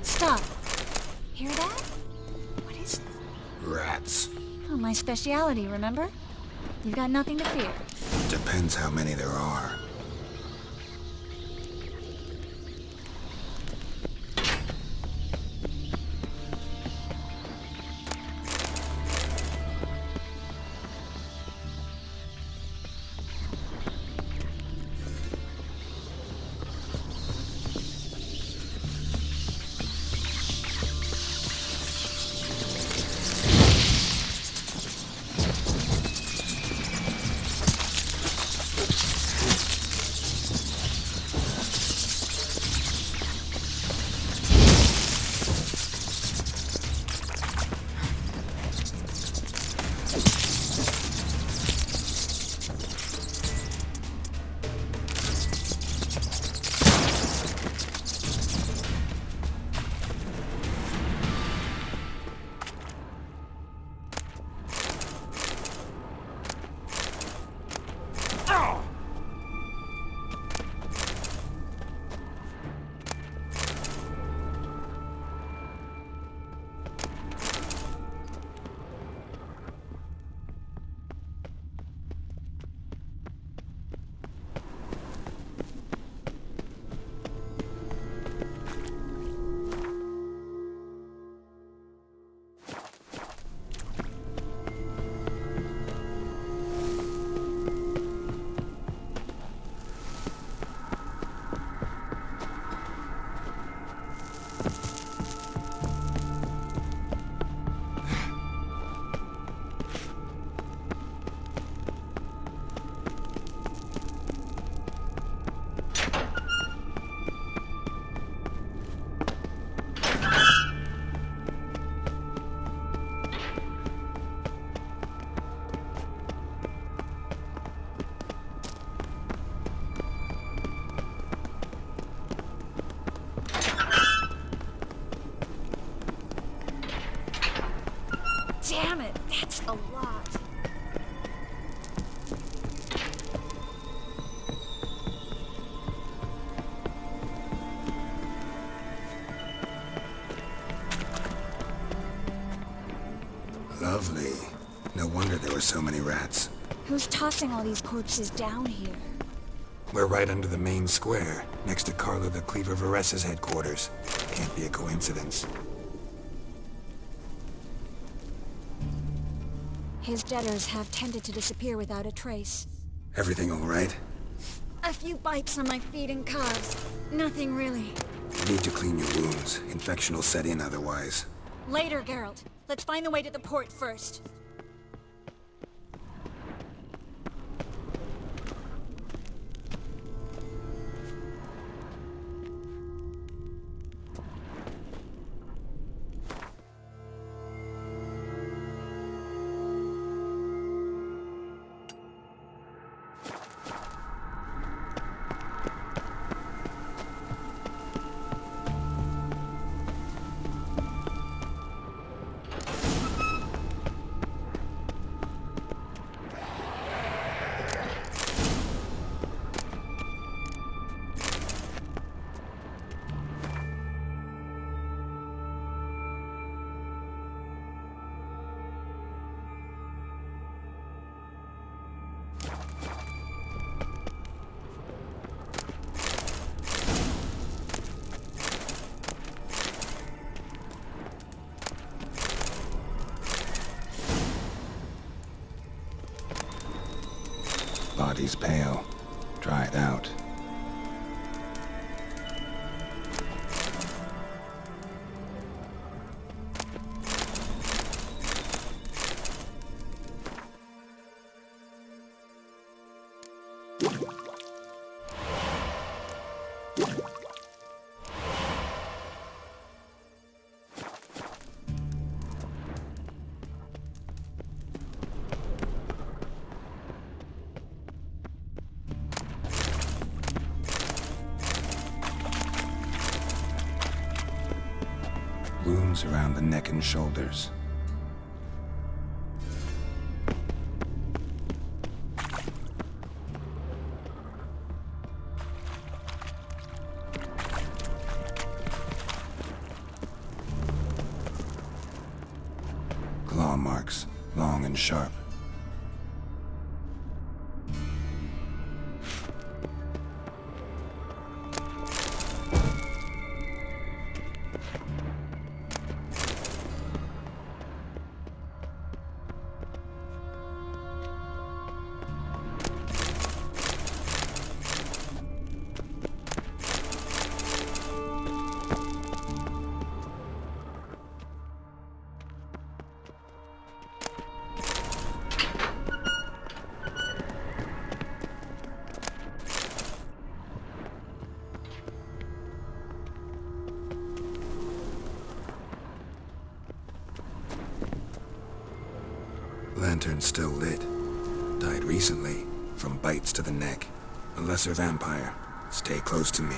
R: Stop. Hear that? What is that?
F: Rats.
R: Oh, my speciality, remember? You've got nothing to fear.
F: Depends how many there are.
R: Damn it, that's a lot.
F: Lovely. No wonder there were so many rats.
R: Who's tossing all these corpses down here?
F: We're right under the main square, next to Carlo the Cleaver Veressa's headquarters. Can't be a coincidence.
R: His debtors have tended to disappear without a trace.
F: Everything all right?
R: A few bites on my feet and calves. Nothing really.
F: You need to clean your wounds. Infection will set in otherwise.
R: Later, Geralt. Let's find the way to the port first.
F: Body's pale, dried out. Wounds around the neck and shoulders. Claw marks, long and sharp. Lantern still lit. Died recently, from bites to the neck. A lesser vampire. Stay close to me.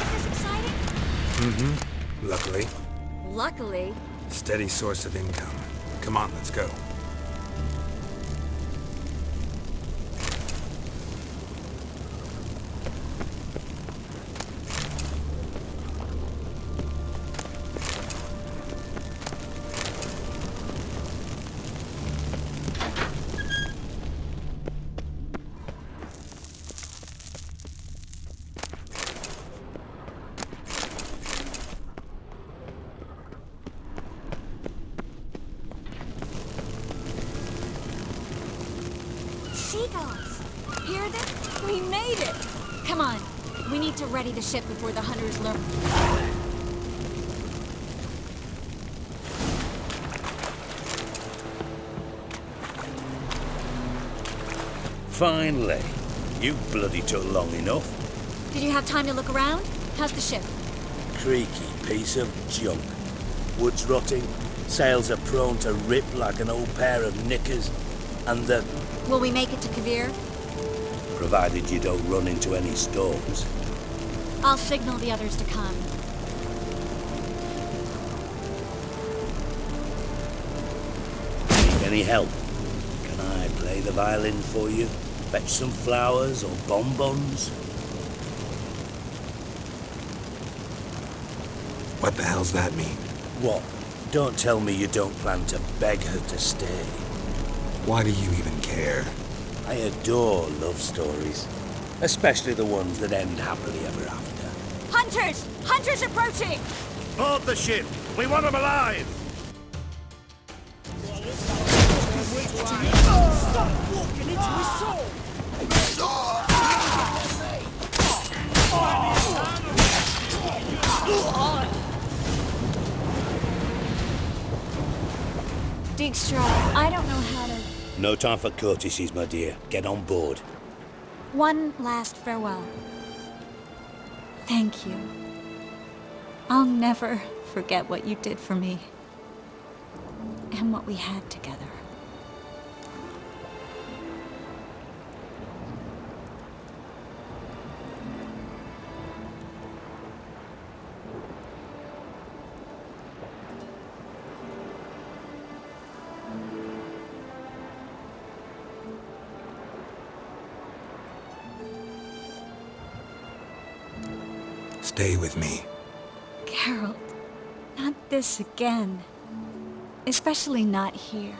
J: Is this exciting?
F: Mm-hmm. Luckily.
J: Luckily.
F: Steady source of income. Come on, let's go.
J: Seagulls! Hear them? We made it! Come on. We need to ready the ship before the hunters learn.
A: Finally. You bloody took long enough.
J: Did you have time to look around? How's the ship?
A: Creaky piece of junk. Wood's rotting, sails are prone to rip like an old pair of knickers, and the...
J: Will we make it to Kavir?
A: Provided you don't run into any storms.
J: I'll signal the others to come.
A: Need any help? Can I play the violin for you? Fetch some flowers or bonbons?
F: What the hell's that mean?
A: What? Don't tell me you don't plan to beg her to stay.
F: Why do you even care?
A: I adore love stories. Especially the ones that end happily ever after.
J: Hunters! Hunters approaching!
E: Board the ship! We want them alive!
L: Stop walking into his soul!
J: Dijkstra, I don't know how to...
A: No time for courtesies, my dear. Get on board.
J: One last farewell. Thank you. I'll never forget what you did for me. And what we had together.
F: Stay with me.
J: Geralt, not this again. Especially not here.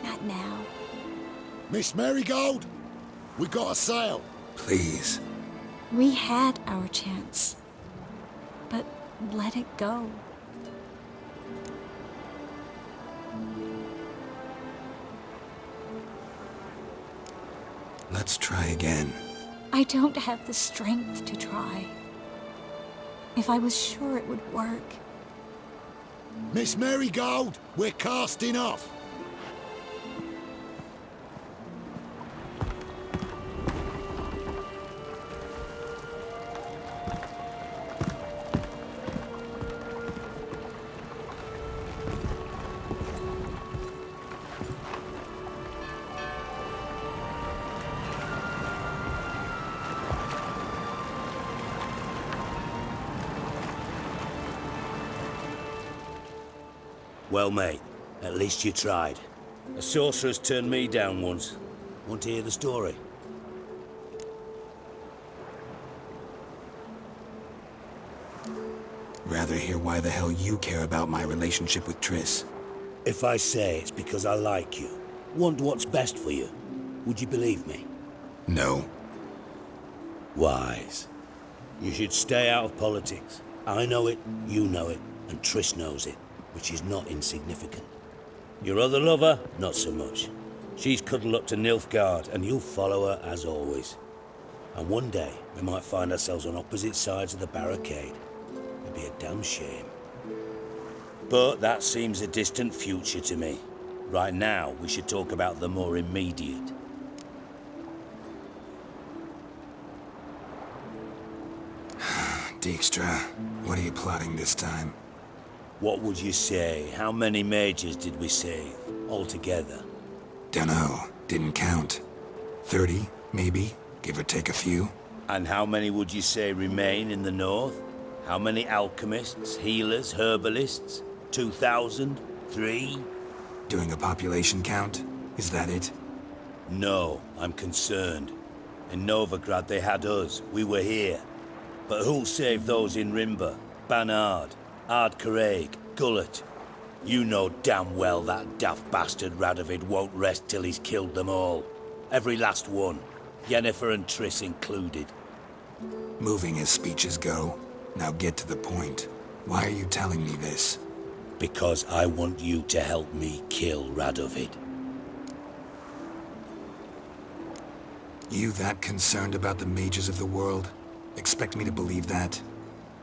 J: Not now.
C: Miss Marigold, we got a sail.
F: Please.
J: We had our chance. But let it go.
F: Let's try again.
J: I don't have the strength to try. If I was sure it would work.
C: Miss Marigold, we're casting off.
A: Well, mate, at least you tried. A sorcerer's turned me down once. Want to hear the story?
F: Rather hear why the hell you care about my relationship with Triss.
A: If I say it's because I like you, want what's best for you, would you believe me?
F: No.
A: Wise. You should stay out of politics. I know it, you know it, and Triss knows it, which is not insignificant. Your other lover, not so much. She's cuddled up to Nilfgaard, and you'll follow her as always. And one day, we might find ourselves on opposite sides of the barricade. It'd be a damn shame. But that seems a distant future to me. Right now, we should talk about the more immediate.
F: Dijkstra, what are you plotting this time?
A: What would you say? How many mages did we save, altogether?
F: Dunno. Didn't count. 30, maybe, give or take a few.
A: And how many would you say remain in the north? How many alchemists, healers, herbalists? 2,000? 3?
F: Doing a population count? Is that it?
A: No, I'm concerned. In Novigrad they had us. We were here. But who'll save those in Rimba? Banard, Ardcaraig, Gullet? You know damn well that daft bastard Radovid won't rest till he's killed them all. Every last one. Yennefer and Triss included.
F: Moving as speeches go. Now get to the point. Why are you telling me this?
A: Because I want you to help me kill Radovid.
F: You that concerned about the mages of the world? Expect me to believe that?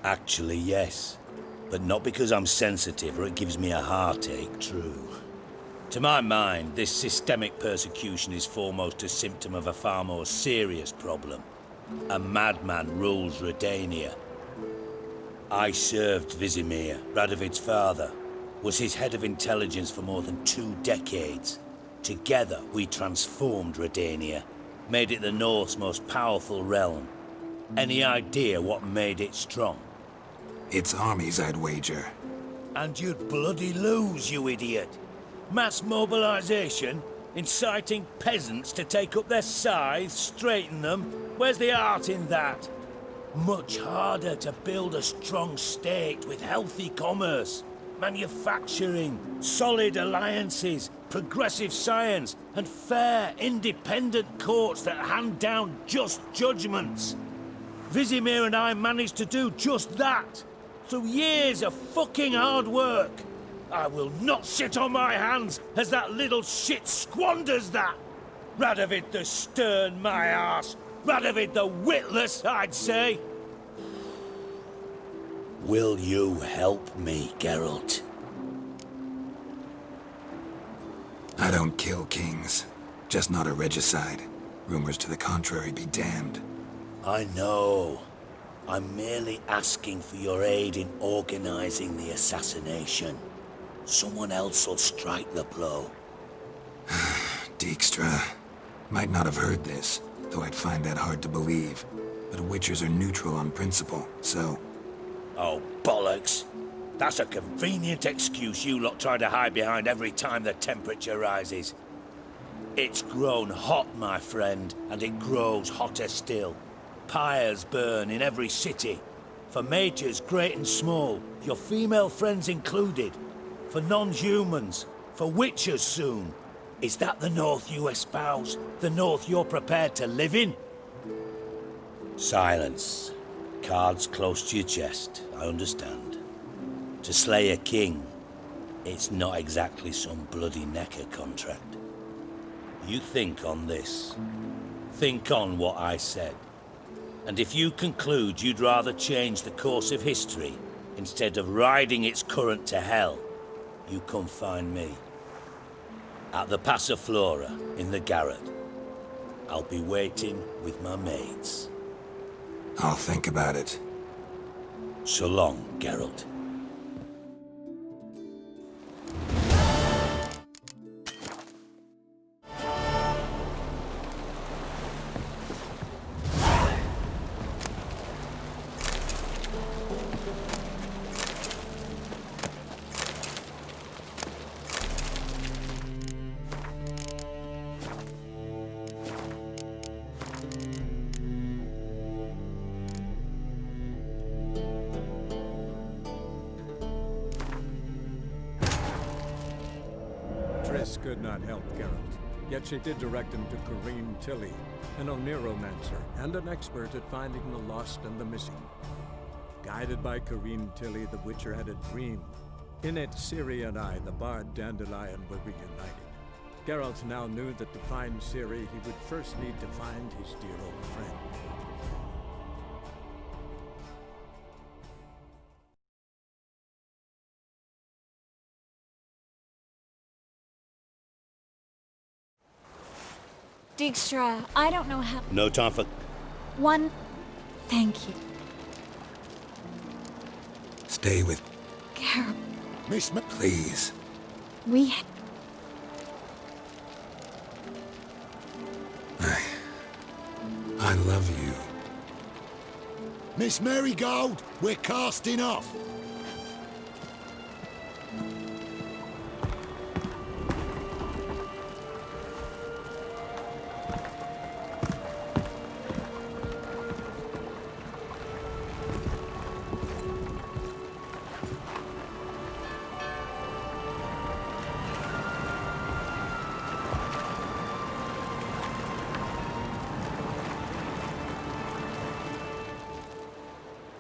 A: Actually, yes. But not because I'm sensitive or it gives me a heartache, true. To my mind, this systemic persecution is foremost a symptom of a far more serious problem. A madman rules Redania. I served Vizimir, Radovid's father, was his head of intelligence for more than 2 decades. Together, we transformed Redania, made it the North's most powerful realm. Any idea what made it strong?
F: Its armies, I'd wager.
A: And you'd bloody lose, you idiot. Mass mobilization, inciting peasants to take up their scythes, straighten them. Where's the art in that? Much harder to build a strong state with healthy commerce, manufacturing, solid alliances, progressive science, and fair, independent courts that hand down just judgments. Vizimir and I managed to do just that, through years of fucking hard work. I will not sit on my hands as that little shit squanders that. Radovid the stern, my arse. Radovid the witless, I'd say. Will you help me, Geralt?
F: I don't kill kings. Just not a regicide. Rumors to the contrary be damned.
A: I know. I'm merely asking for your aid in organizing the assassination. Someone else will strike the blow.
F: Dijkstra. Might not have heard this, though I'd find that hard to believe. But Witchers are neutral on principle, so...
A: Oh, bollocks. That's a convenient excuse you lot try to hide behind every time the temperature rises. It's grown hot, my friend, and it grows hotter still. Pyres burn in every city. For mages, great and small, your female friends included. For non-humans, for witchers soon. Is that the North you espouse? The North you're prepared to live in? Silence. Cards close to your chest, I understand. To slay a king, it's not exactly some bloody necker contract. You think on this. Think on what I said. And if you conclude you'd rather change the course of history instead of riding its current to hell, you come find me. At the Passiflora, in the garret. I'll be waiting with my mates.
F: I'll think about it.
A: So long, Geralt.
M: Triss could not help Geralt, yet she did direct him to Corrine Tilly, an Oniromancer and an expert at finding the lost and the missing. Guided by Corrine Tilly, the Witcher had a dream. In it, Ciri and I, the bard Dandelion, were reunited. Geralt now knew that to find Ciri, he would first need to find his dear old friend.
R: Dijkstra, I don't know how...
A: No time for...
R: One... Thank you.
F: Stay with...
R: Geralt.
C: Miss...
F: Please.
R: We...
F: I love you.
E: Miss Marigold, we're casting off.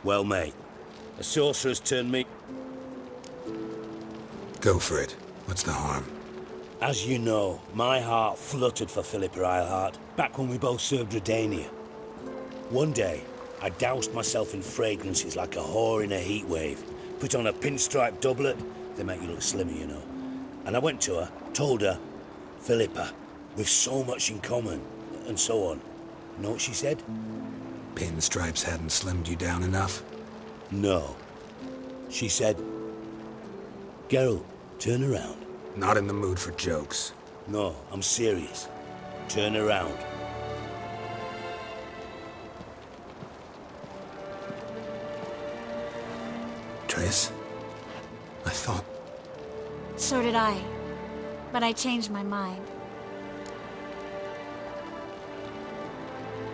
A: Well, mate, a sorcerer's turned me...
F: Go for it. What's the harm?
A: As you know, my heart fluttered for Philippa Eilhart back when we both served Redania. One day, I doused myself in fragrances like a whore in a heat wave, put on a pinstripe doublet, they make you look slimmer, you know. And I went to her, told her, Philippa, we've so much in common, and so on. Know what she said?
F: Pinstripes hadn't slimmed you down enough?
A: No. She said, Geralt, turn around.
F: Not in the mood for jokes.
A: No, I'm serious. Turn around.
F: Triss? I thought...
R: So did I. But I changed my mind.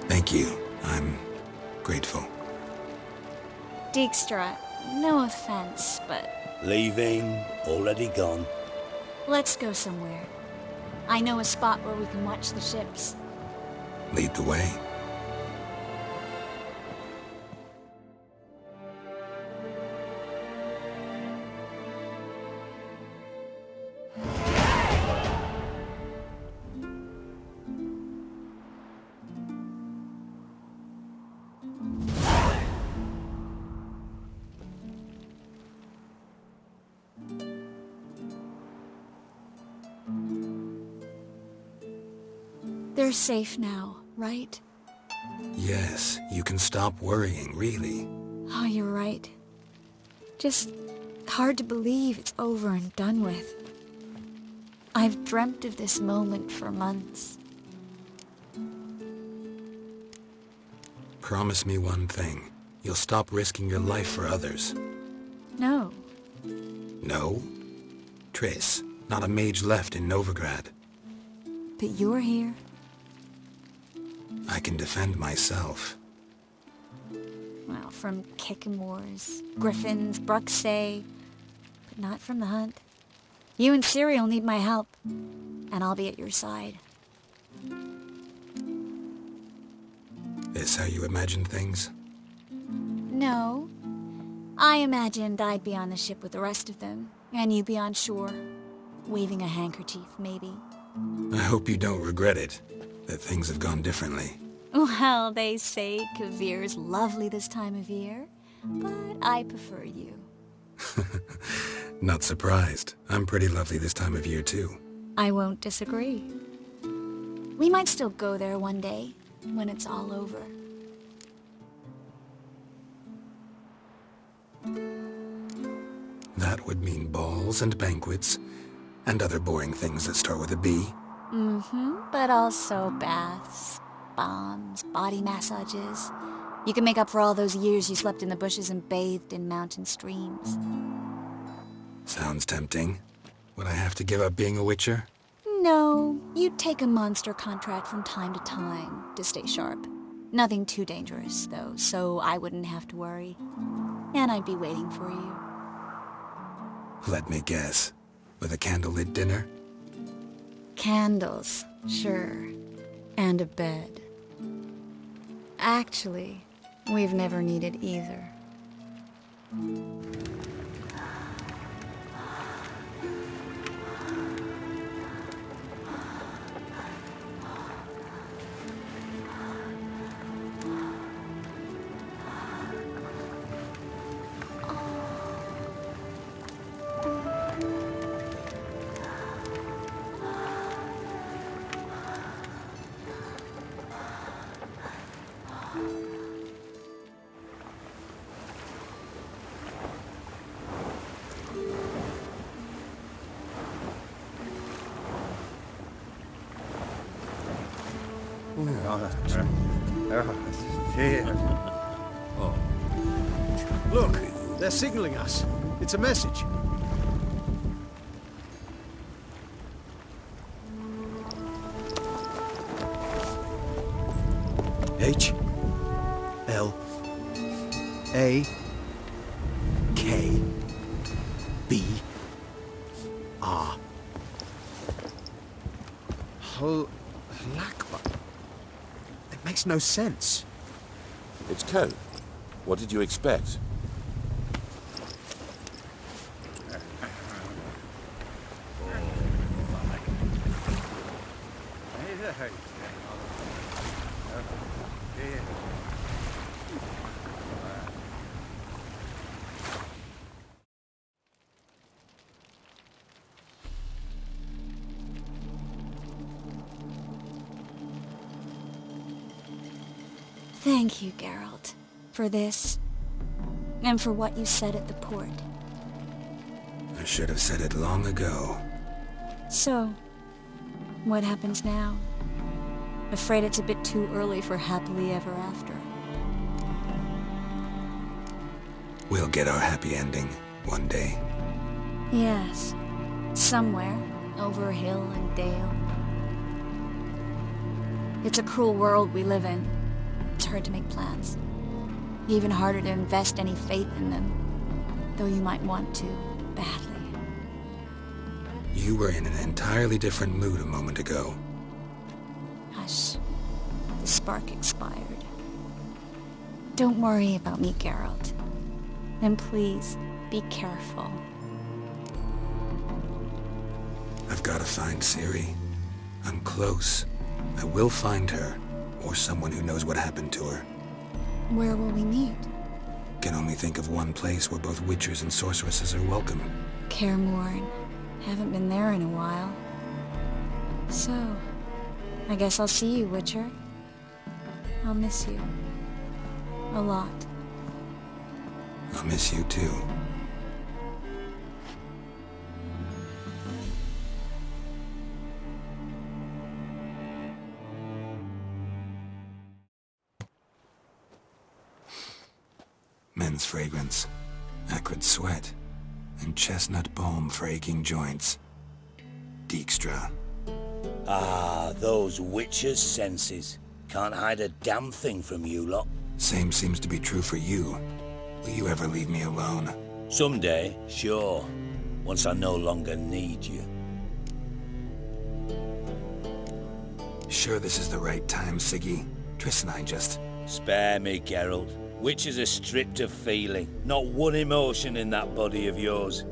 F: Thank you. I'm grateful.
R: Dijkstra, no offense, but...
A: Leaving, already gone.
R: Let's go somewhere. I know a spot where we can watch the ships.
F: Lead the way.
R: They're safe now, right?
F: Yes, you can stop worrying, really.
R: Oh, you're right. Just hard to believe it's over and done with. I've dreamt of this moment for months.
F: Promise me one thing. You'll stop risking your life for others.
R: No.
F: No? Triss, not a mage left in Novigrad.
R: But you're here.
F: I can defend myself.
R: Well, from Kickamores, Griffins, Bruxay, but not from the hunt. You and Ciri will need my help, and I'll be at your side.
F: This how you imagined things?
R: No. I imagined I'd be on the ship with the rest of them, and you'd be on shore, waving a handkerchief, maybe.
F: I hope you don't regret it, that things have gone differently.
R: Well, they say Kavir's lovely this time of year, but I prefer you.
F: Not surprised. I'm pretty lovely this time of year, too.
R: I won't disagree. We might still go there one day, when it's all over.
F: That would mean balls and banquets, and other boring things that start with a B.
R: But also baths, bombs, body massages. You can make up for all those years you slept in the bushes and bathed in mountain streams.
F: Sounds tempting. Would I have to give up being a witcher?
R: No, you'd take a monster contract from time to time to stay sharp. Nothing too dangerous, though, so I wouldn't have to worry. And I'd be waiting for you.
F: Let me guess. With a candlelit dinner?
R: Candles, sure. And a bed. Actually, we've never needed either.
C: Oh,
N: Look, they're signaling us. It's a message.
F: H L A K B R.
N: Lakba. It makes no sense.
G: It's code. What did you expect?
R: Thank you, Geralt, for this, and for what you said at the port.
F: I should have said it long ago.
R: So, what happens now? Afraid it's a bit too early for happily ever after.
F: We'll get our happy ending one day.
R: Yes, somewhere, over hill and dale. It's a cruel world we live in. It's hard to make plans. Even harder to invest any faith in them, though you might want to, badly.
F: You were in an entirely different mood a moment ago.
R: Hush. The spark expired. Don't worry about me, Geralt. And please, be careful.
F: I've got to find Ciri. I'm close. I will find her, or someone who knows what happened to her.
R: Where will we meet?
F: Can only think of one place where both witchers and sorceresses are welcome.
R: Kaer Morhen. Haven't been there in a while. So, I guess I'll see you, Witcher. I'll miss you. A lot.
F: I'll miss you too. Men's fragrance, acrid sweat, and chestnut balm for aching joints. Dijkstra.
A: Ah, those witches' senses. Can't hide a damn thing from you lot.
F: Same seems to be true for you. Will you ever leave me alone?
A: Someday, sure. Once I no longer need you.
F: Sure this is the right time, Siggy? Triss and I just...
A: Spare me, Geralt. Witches are stripped of feeling. Not one emotion in that body of yours.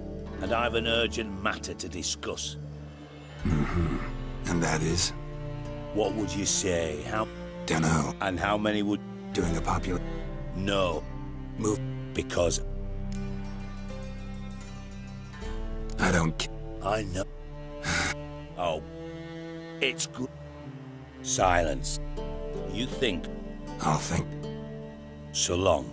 A: And I've an urgent matter to discuss.
F: Mm-hmm. And that is?
A: What would you say? How...
F: Dunno.
A: And how many would...
F: Doing a popular...
A: No.
F: Move.
A: Because...
F: I don't...
A: I know. Oh. It's good. Silence. You think...
F: I'll think.
A: So long.